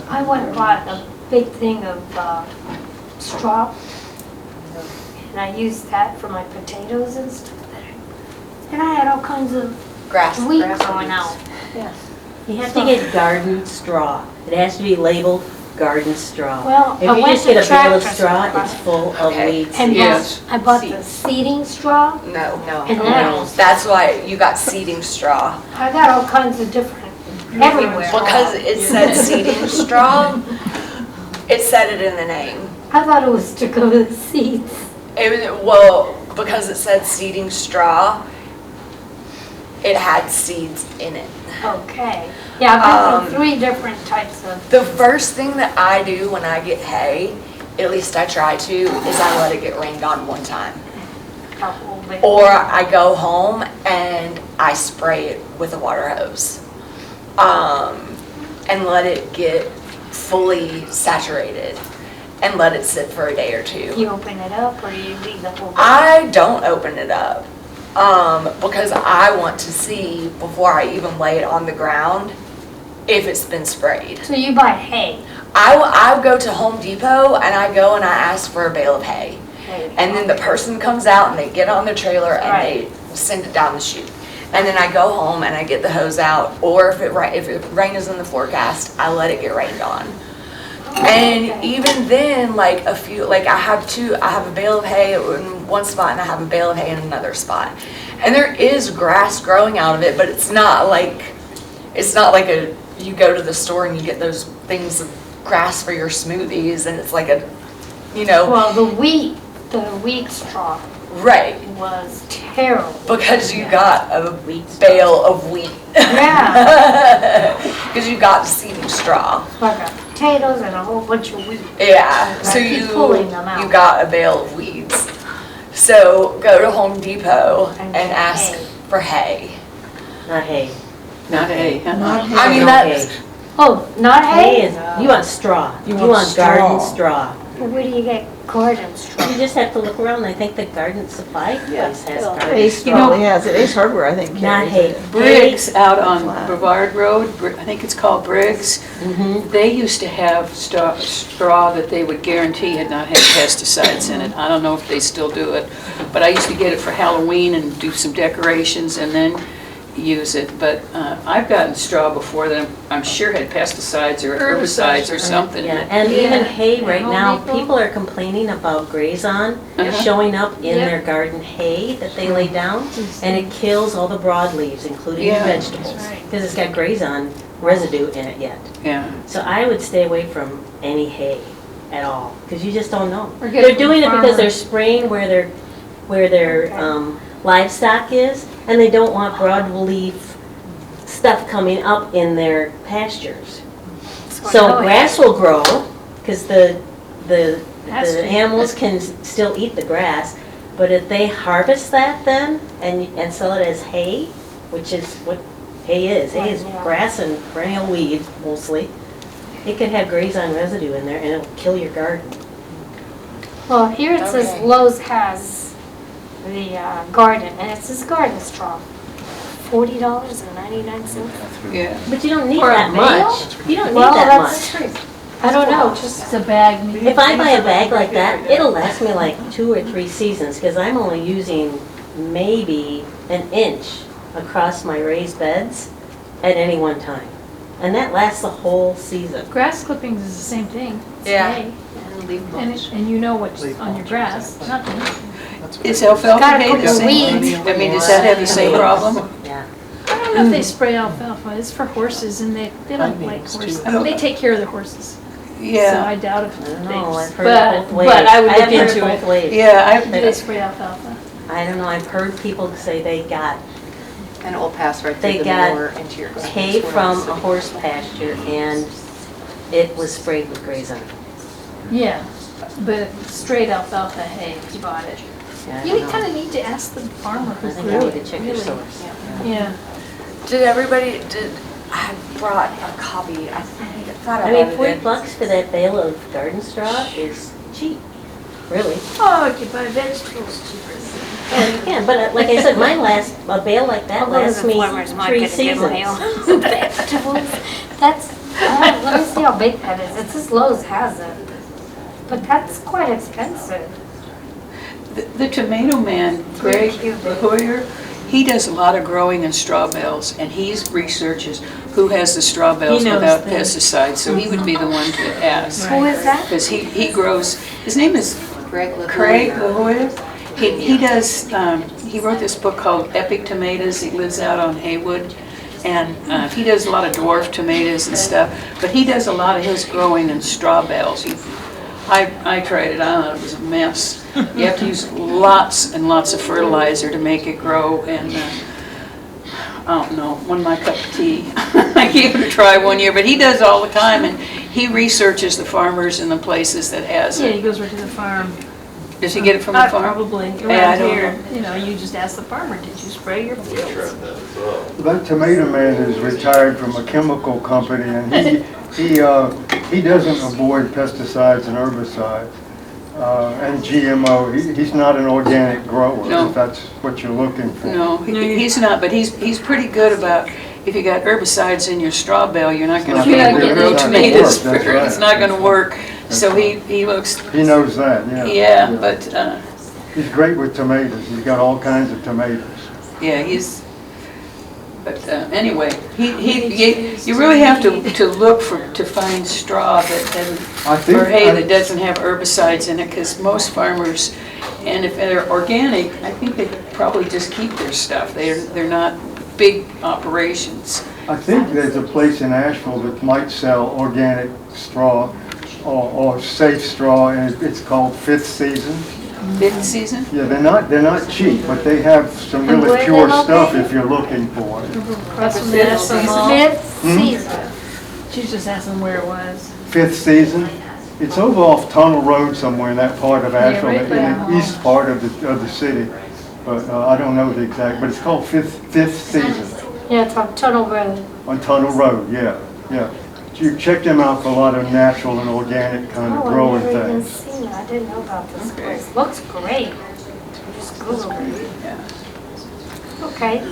I went and bought a big thing of straw, and I used that for my potatoes and stuff there. And I had all kinds of Grass. weeds going out. You have to get garden straw. It has to be labeled garden straw. Well, I If you went just to get a bale of Tractor straw, Supply. it's full of Okay. weeds. And Yes. I bought the seeding straw, No. and that, That's why you got seeding straw. I got all kinds of different, everywhere. Because it said seeding straw, it said it in the name. I thought it was to go to the seeds. Because it said seeding straw, it had seeds in it. Okay. Yeah, I've been through 3 different types of, The first thing that I do when I get hay, at least I try to, is I let it get rained on one time. Or I go home and I spray it with a water hose. And let it get fully saturated and let it sit for a day or 2. you open it up or you leave the whole. I don't open it up because I want to see before I even lay it on the ground if it's been sprayed. So you buy hay. I go to Home Depot and I go and I ask for a bale of hay. And then the person comes out and they get on their trailer and Right. they send it down the chute. And then I go home and I get the hose out, or if rain is in the forecast, I let it get rained on. And Okay. even then, I have a bale of hay in one spot and I have a bale of hay in another spot. And there is grass growing out of it, but it's not like you go to the store and you get those things of grass for your smoothies and it's like Well, the wheat straw right, was terrible. because you got a bale of wheat. Yeah, Because you got seeding straw. like potatoes and a whole bunch of wheat. Yeah, so I keep you pulling them out. got a bale of weeds. So go to Home Depot And and get ask hay. for hay. Not hay. Not hay. I mean, No that's, hay. Oh, not Hay hay? is, you want straw. You want want garden straw. straw. Well, where do you get garden straw? You just have to look around. I think the garden supply place has garden Ace straw. probably has it, Ace Hardware, I think, Not carries hay. it. Briggs out on Flat. Brevard Road, I think it's called Briggs, Mhm. they used to have straw that they would guarantee had not had pesticides in it. I don't know if they still do it, but I used to get it for Halloween and do some decorations and then use it. But I've gotten straw before that I'm sure had pesticides or herbicides or something. in Yeah, it. and even hay right Home now, Depot? people are complaining about grazon showing up in Yep. their garden hay that they lay down, and it kills all the broadleaves, including Yeah. vegetables, because it's got grazon residue in it yet. Yeah. So I would stay away from any hay at all, because you just don't know. Or get They're it from doing it because farmers. they're spraying where their livestock is, and they don't want broadleaf stuff coming up in their pastures. So grass will grow, because the That's true. animals can still eat the grass, but if they harvest that then and sell it as hay, which is what hay is Yeah. grass and perennial weed mostly, it could have grazon residue in there and it'll kill your garden. Well, here it says Okay. Lowe's has the garden, and it says garden straw. $40.99. Yeah. But you don't need For a that bale? much. You don't need Well, that that's much. I don't know, just It's a bag. maybe. If I buy a bag like that, it'll last me like 2 or 3 seasons, because I'm only using maybe an inch across my raised beds at any one time. And that lasts the whole season. Grass clippings is the same thing. It's Yeah. hay. And you know what's on your grass, nothing. Is alfalfa Gotta hay put the the same? weeds. I mean, does that have the same problem? Yeah. I don't don't know if they spray alfalfa. It's for horses and they don't like Onions, too. horses. I mean, they take care of the horses. So Yeah, I doubt if I don't they, know, I've heard but, it both ways. but I would look have heard into both it. ways. yeah, Do they spray alfalfa? I don't know, I've heard people say they got And it will pass right They through the got manure into your gardens. hay We're from not a horse pasture and it was sprayed with Grey Zone. Yeah, but straight alfalfa hay, if you bought it. Yeah, I You don't kind know. of need to ask the farmer I who think I grew need it. to check your really. source. Yeah. I brought a copy, I thought I I mean, had it. $40 for that bale of garden straw is cheap, really. Oh, you can buy vegetables cheaper. Yeah, you can, but like I said, mine lasts, a bale like that I'll go to lasts the me farmer's 3 market and get my seasons. own vegetables. That's, let me see how big that is. It's as Lowe's has it. But that's quite expensive. the tomato man, Greg Cute. LaHoyer, he does a lot of growing in straw bales, and he researches who has the straw bales knows without them. pesticides, so he would be the one to ask. Who is that? Because he grows, his name is Greg LaHoyer. Craig LaHoyer. He does, he wrote this book called Epic Tomatoes. He lives out on Haywood. And he does a lot of dwarf tomatoes and stuff. But he does a lot of his growing in straw bales. I tried it out. It was a mess. You have to use lots and lots of fertilizer to make it grow. And I don't know, wasn't my cup of tea. I gave it a try one year. But he does all the time. And he researches the farmers in the places that has Yeah, it. he goes right to the farm. Does he get it from the farm? Probably. I Around don't here, you know, you just ask the farmer, did you spray your fields? That tomato man is retired from a chemical company, and he doesn't avoid pesticides and herbicides and GMO. He's not an organic grower, No. if that's what you're looking for. No, he's not, but he's pretty good about, if you got herbicides in your straw bale, you're not gonna It's be not able to gonna grow work, tomatoes. that's right. It's not gonna work. So he looks, He knows that, yeah. yeah, but, He's great with tomatoes. He's got all kinds of tomatoes. yeah, but anyway, you really have to look to find straw I think or hay that doesn't have herbicides in it, because most farmers, and if they're organic, I think they probably just keep their stuff. They're not big operations. I think there's a place in Asheville that might sell organic straw or safe straw, and it's called Fifth Season. Fifth season? Yeah, they're not cheap, but they have some And really where are pure they stuff located? if you're looking for it. Across from the National Mall. Smith Hmm? season. She was just asking where it was. Fifth Season. It's over off Tunnel Road somewhere in that part of Asheville, right in by our the mall. east part of the city. But I don't know the exact, but it's called Fifth Season Yeah, it's on Tunnel Road. on Tunnel Road, yeah. You check them out for a lot of natural and organic kind of Oh, growing I've never even things. seen it. I didn't know about this place. Looks great. Just Google it. Okay.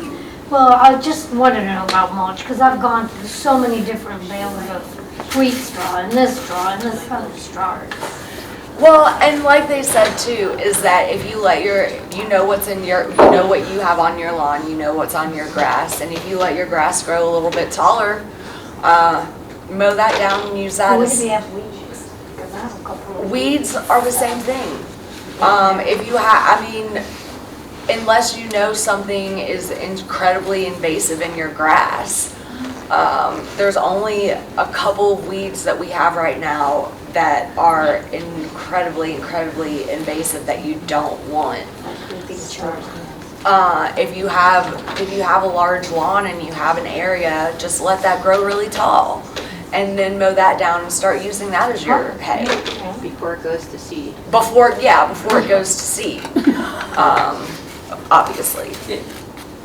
Well, I just want to know about mulch because I've gone through so many different bales of wheat straw and this straw and this other straw. Well, and like they said too, is that if you let you know what's in your, you know what you have on your lawn, you know what's on your grass, and if you let your grass grow a little bit taller, mow that down and use that What as. do we have weeds? Because I have a couple of Weeds are the same thing. If you I mean, unless you know something is incredibly invasive in your grass, there's only a couple of weeds that we have right now that are incredibly invasive that you don't want. If you have a large lawn and you have an area, just let that grow really tall. And then mow that down and start using that as your hay. Before it goes to seed. Before it goes to seed, obviously.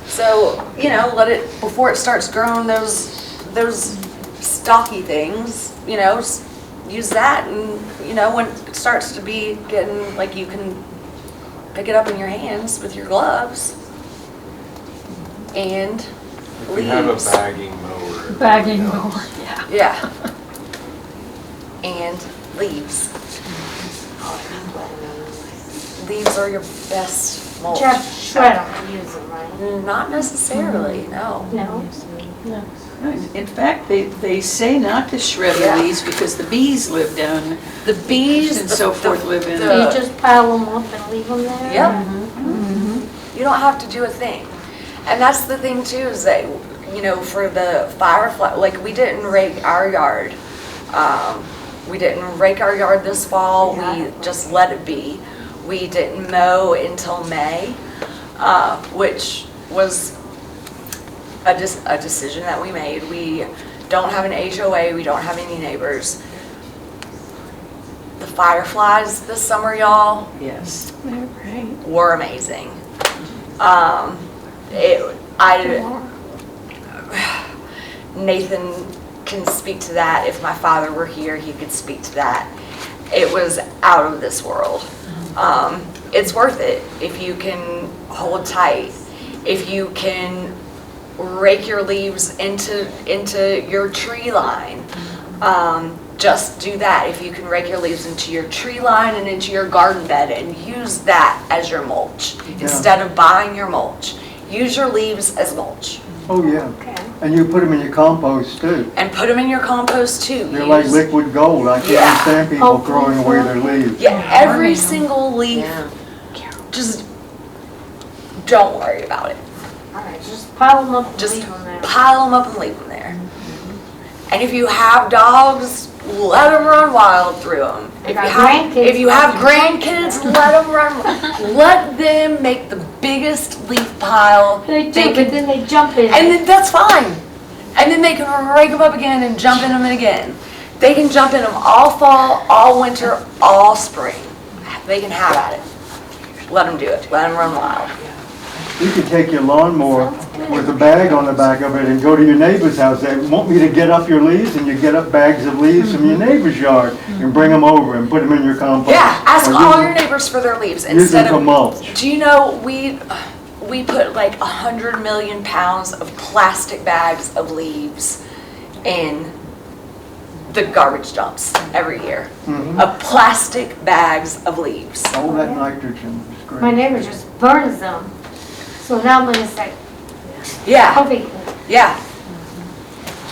So, let it, before it starts growing those stocky things, use that and, when it starts to be getting, like you can pick it up in your hands with your gloves and If we have a leaves. bagging mower. Bagging mower, yeah. Yeah. And leaves. Leaves are your best mulch. Just shred them and use them, right? Not necessarily, no. No? In fact, they say not to shred the Yeah. leaves because the bees live down The bees and so forth live in So you just pile them up and leave them there? Yep. You don't have to do a thing. And that's the thing too, is that, you know, for the firefly, like, we didn't rake our yard. We didn't rake our yard this fall, we just let it be. We didn't mow until May, which was a decision that we made. We don't have an HOA, we don't have any neighbors. The fireflies this summer, y'all, Yes. were amazing. Nathan can speak to that. If my father were here, he could speak to that. It was out of this world. It's worth it if you can hold tight, if you can rake your leaves into your tree line. Just do that. If you can rake your leaves into your tree line and into your garden bed and use that as your mulch instead of buying your mulch. Use your leaves as mulch. Oh, yeah. Okay. And you put them in your compost too. And put them in your compost too. They're like liquid gold. I can't understand people throwing away their leaves. Yeah, every single leaf, Yeah. just don't worry about it. All right, just pile them up and Just leave them there. pile them up and leave them there. And if you have dogs, let them run wild through them. I got grandkids. If you have grandkids, let them run. Let them make the biggest leaf pile They do, they but can, then they jump in. and then that's fine. And then they can rake them up again and jump in them again. They can jump in them all fall, all winter, all spring. They can have at it. Let them do it. Let them run wild. You can take your lawnmower with a bag on the back of it and go to your neighbor's house. They want me to get up your leaves, and you get up bags of leaves from your neighbor's yard and bring them over and put them in your compost. Yeah, ask Or all use your them- neighbors for their leaves Use instead them for of. mulch. Do you know we put like 100 million pounds of plastic bags of leaves in the garbage dumps every year. Mhm. Of plastic bags of leaves. All that nitrogen is great. My neighbor just burns them. So now I'm gonna say, Yeah, okay, yeah.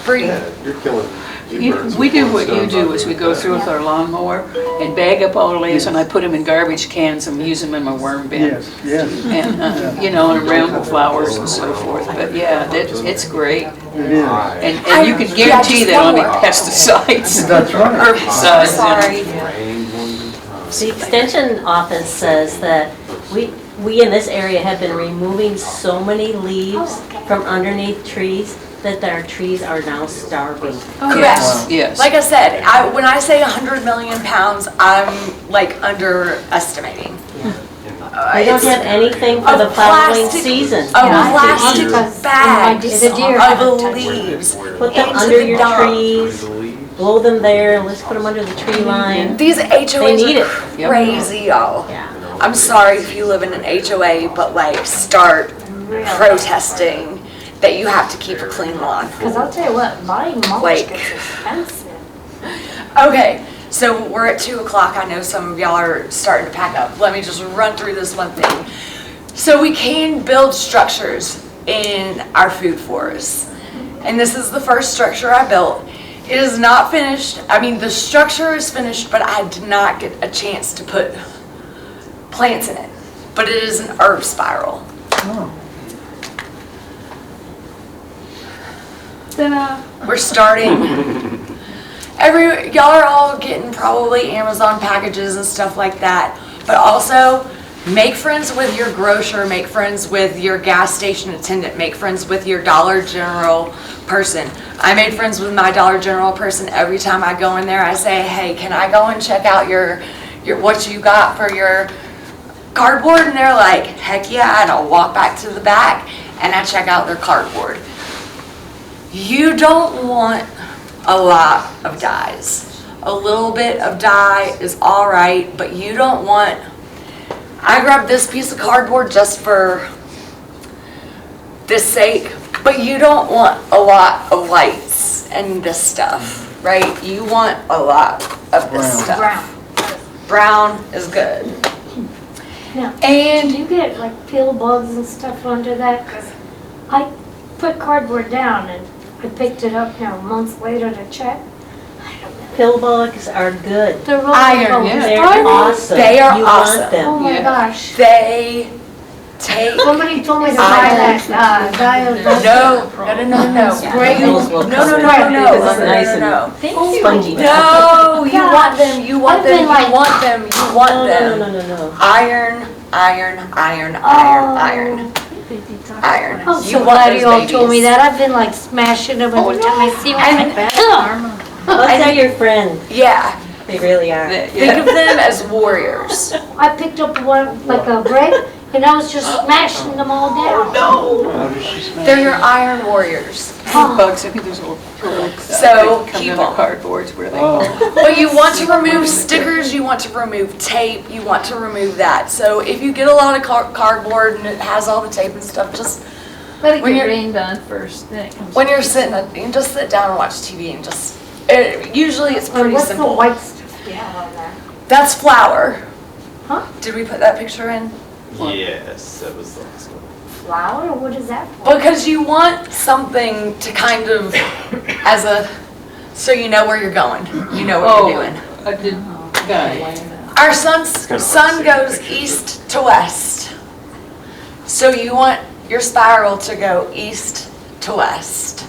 Free. Yeah, you're killing. We do what you do, is we go through with our lawnmower and bag up all the leaves, and I put them in garbage cans and use them in my worm bin. Yes, yes, And, you know, and around with flowers and so forth, but yeah, it's great. it is. And you can guarantee that on the pesticides. That's right. Herbicides. Sorry. The extension office says that we in this area have been removing so many leaves from underneath trees that our trees are now starving. Correct. Yes. Like I said, when I say 100 million pounds, I'm like underestimating. They don't have anything for Of the following plastic- season. Of Yeah. plastic Because bags the deer haven't of touched leaves. Put them into under the your dump. trees, blow them there, let's put them under the tree line. These HOAs need are it. Yep. crazy, y'all. Yeah. I'm sorry if you live in an HOA, but like start protesting that you have to keep a clean lawn. because I'll tell you what, buying mulch Like- gets expensive. Okay, so we're at 2 o'clock. I know some of y'all are starting to pack up. Let me just run through this one thing. So we can build structures in our food forests. And this is the first structure I built. It is not finished. I mean, the structure is finished, but I did not get a chance to put plants in it. But it is an herb spiral. Oh. Ta-da. We're starting. Y'all are all getting probably Amazon packages and stuff like that. But also, make friends with your grocer, make friends with your gas station attendant, make friends with your Dollar General person. I made friends with my Dollar General person every time I go in there. I say, hey, can I go and check out your what you got for your cardboard? And they're like, heck yeah. And I'll walk back to the back and I check out their cardboard. You don't want a lot of dyes. A little bit of dye is all right, but you don't want. I grabbed this piece of cardboard just for this sake, but you don't want a lot of lights and this stuff, right? You want a lot of this stuff. Brown is good. Now, And do you get like pill bugs and stuff under that? Because I put cardboard down and I picked it up now months later to check. I don't know. Pill bugs are good. They're really Iron, oh, yeah. They're are they? awesome. They are You awesome. want them. Oh my Yeah. gosh. take. Somebody told me to buy that, No. Spray Those will No. cover it. Because it's nice and No. spongy. No, you Gosh. want them, you want I've them, been you like- want them, you want them. No. Iron. Iron. I'm You so want glad those you all told me babies. that. I've been like smashing them every time I see one. I'm like, ugh. Well, tell your friend. Yeah, They really are. think of them as warriors. I picked up one, like a brick, and I was just smashing them all down. They're your iron warriors. Bugs, I think there's little, So, they come keep in the 'em. cardboards where they. Well, you want to remove stickers, you want to remove tape, you want to remove that. So if you get a lot of cardboard and it has all the tape and stuff, just Let it When get you're- rained on first, then it comes. when you're sitting, you can just sit down and watch TV and just, usually it's And pretty what's the simple. white stuff you have on there? That's flour. Huh? Did we put that picture in? Yes, that was the last one. Flour, what is that for? Because you want something to kind of, so you know where you're going. You know what you're doing. I did, guy. Our sun goes east to west. So you want your spiral to go east to west.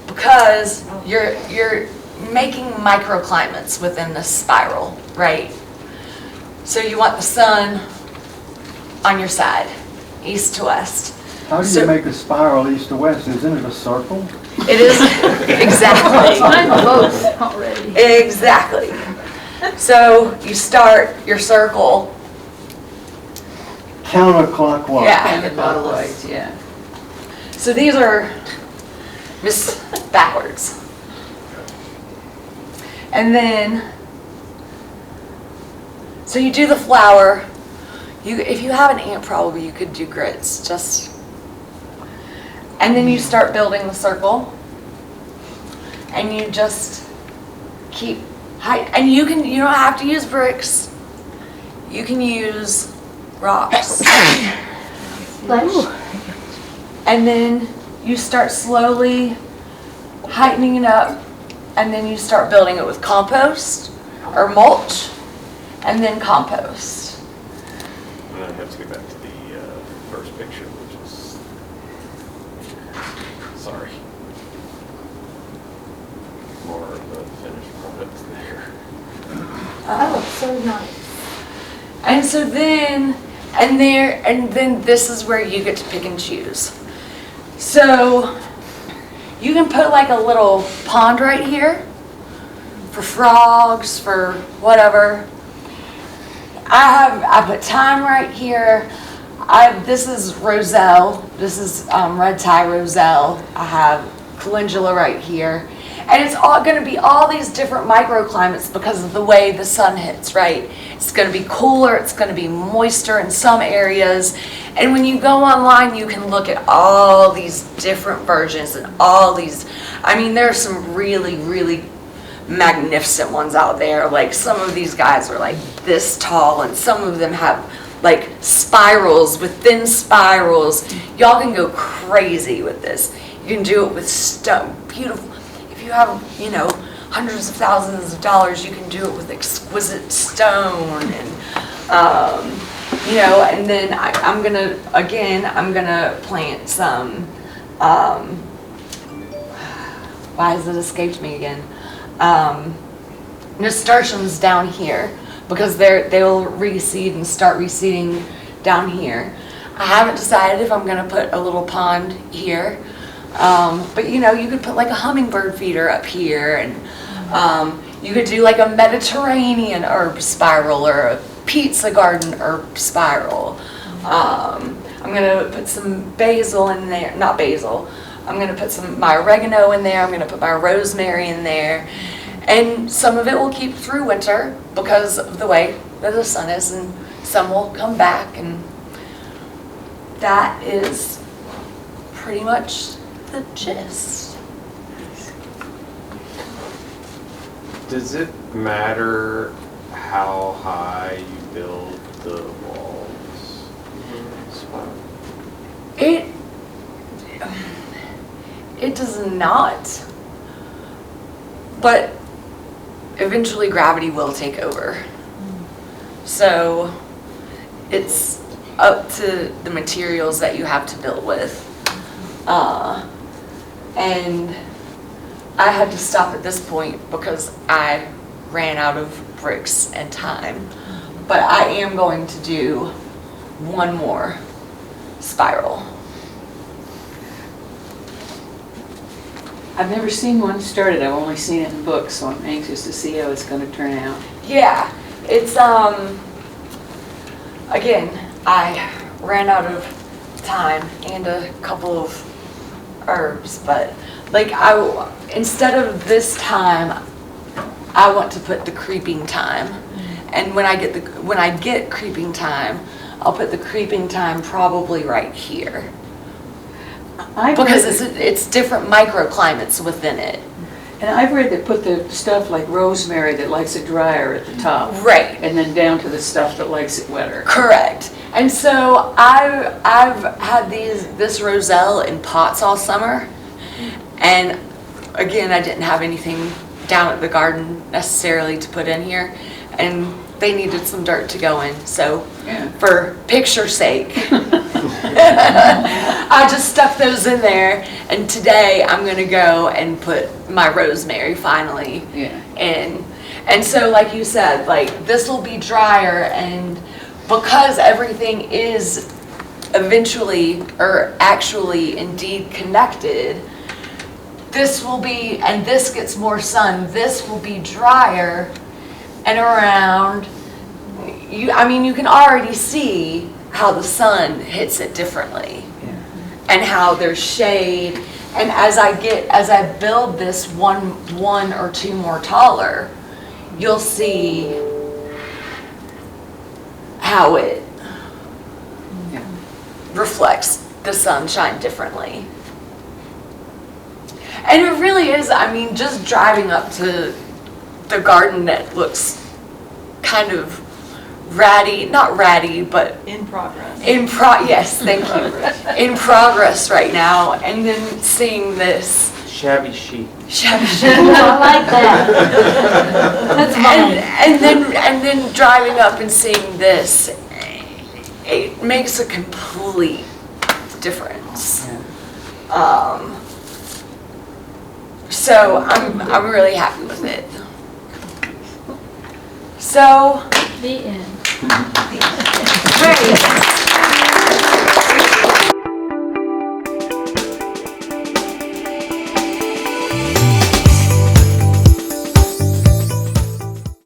Because you're making microclimates within the spiral, right? So you want the sun on your side, east to west. How do So- you make a spiral east to west? Isn't it a circle? It is, exactly. Mine both already. Exactly. So you start your circle. Counterclockwise. Yeah. And the bottle lights, yeah. So these are just backwards. And then, so you do the flour. If you have an ant probably you could do grits, and then you start building the circle. And you just keep height, and you don't have to use bricks. You can use rocks. And then you start slowly heightening it up, and then you start building it with compost or mulch, and then compost. And then I have to get back to the first picture, which is, sorry. More of the finished product there. That looks so nice. And so then, and then this is where you get to pick and choose. So you can put like a little pond right here for frogs, for whatever. I put thyme right here. This is roselle. This is red tie roselle. I have calendula right here. And it's all going to be all these different microclimates because of the way the sun hits, right? It's going to be cooler, it's going to be moister in some areas. And when you go online, you can look at all these different versions and all these, I mean, there are some really, really magnificent ones out there. Like some of these guys are like this tall, and some of them have like spirals within spirals. Y'all can go crazy with this. You can do it with stone, beautiful. If you have, hundreds of thousands of dollars, you can do it with exquisite stone, and and then I'm gonna plant some. Why has it escaped me again? Nasturtiums down here because they'll reseed and start reseeding down here. I haven't decided if I'm gonna put a little pond here. But you could put like a hummingbird feeder up here, and you could do like a Mediterranean herb spiral or a pizza garden herb spiral. I'm gonna put some basil in there, not basil. I'm gonna put my oregano in there. I'm gonna put my rosemary in there, and some of it will keep through winter because of the way that the sun is, and some will come back, and that is pretty much the gist. Does it matter how high you build the walls? It does not, but eventually gravity will take over. So it's up to the materials that you have to build with. And I had to stop at this point because I ran out of bricks and time. But I am going to do one more spiral. I've never seen one started, I've only seen it in books, so I'm anxious to see how it's gonna turn out. Yeah, it's, again, I ran out of time and a couple of herbs, but like instead of this time, I want to put the creeping thyme. And when I get creeping thyme, I'll put the creeping thyme probably right here. Because it's different microclimates within it. And I've read that put the stuff like rosemary that likes it drier at the top. Right. And then down to the stuff that likes it wetter. Correct. And so I've had this roselle in pots all summer. And again, I didn't have anything down at the garden necessarily to put in here. And they needed some dirt to go in. So for picture's sake, I just stuck those in there. And today I'm going to go and put my rosemary finally in. And so like you said, like this will be drier, and because everything is eventually or actually indeed connected, this will be, and this gets more sun, this will be drier and around, I mean, you can already see how the sun hits it differently and how there's shade. And as I build this one or two more taller, you'll see how it reflects the sunshine differently. And it really is, I mean, just driving up to the garden that looks kind of ratty, not ratty, but In progress. yes, thank you. In progress right now, and then seeing this Shabby chic. shabby Ooh, I like that. That's mine. and then driving up and seeing this, it makes a complete difference. So I'm really happy with it. So The end. great.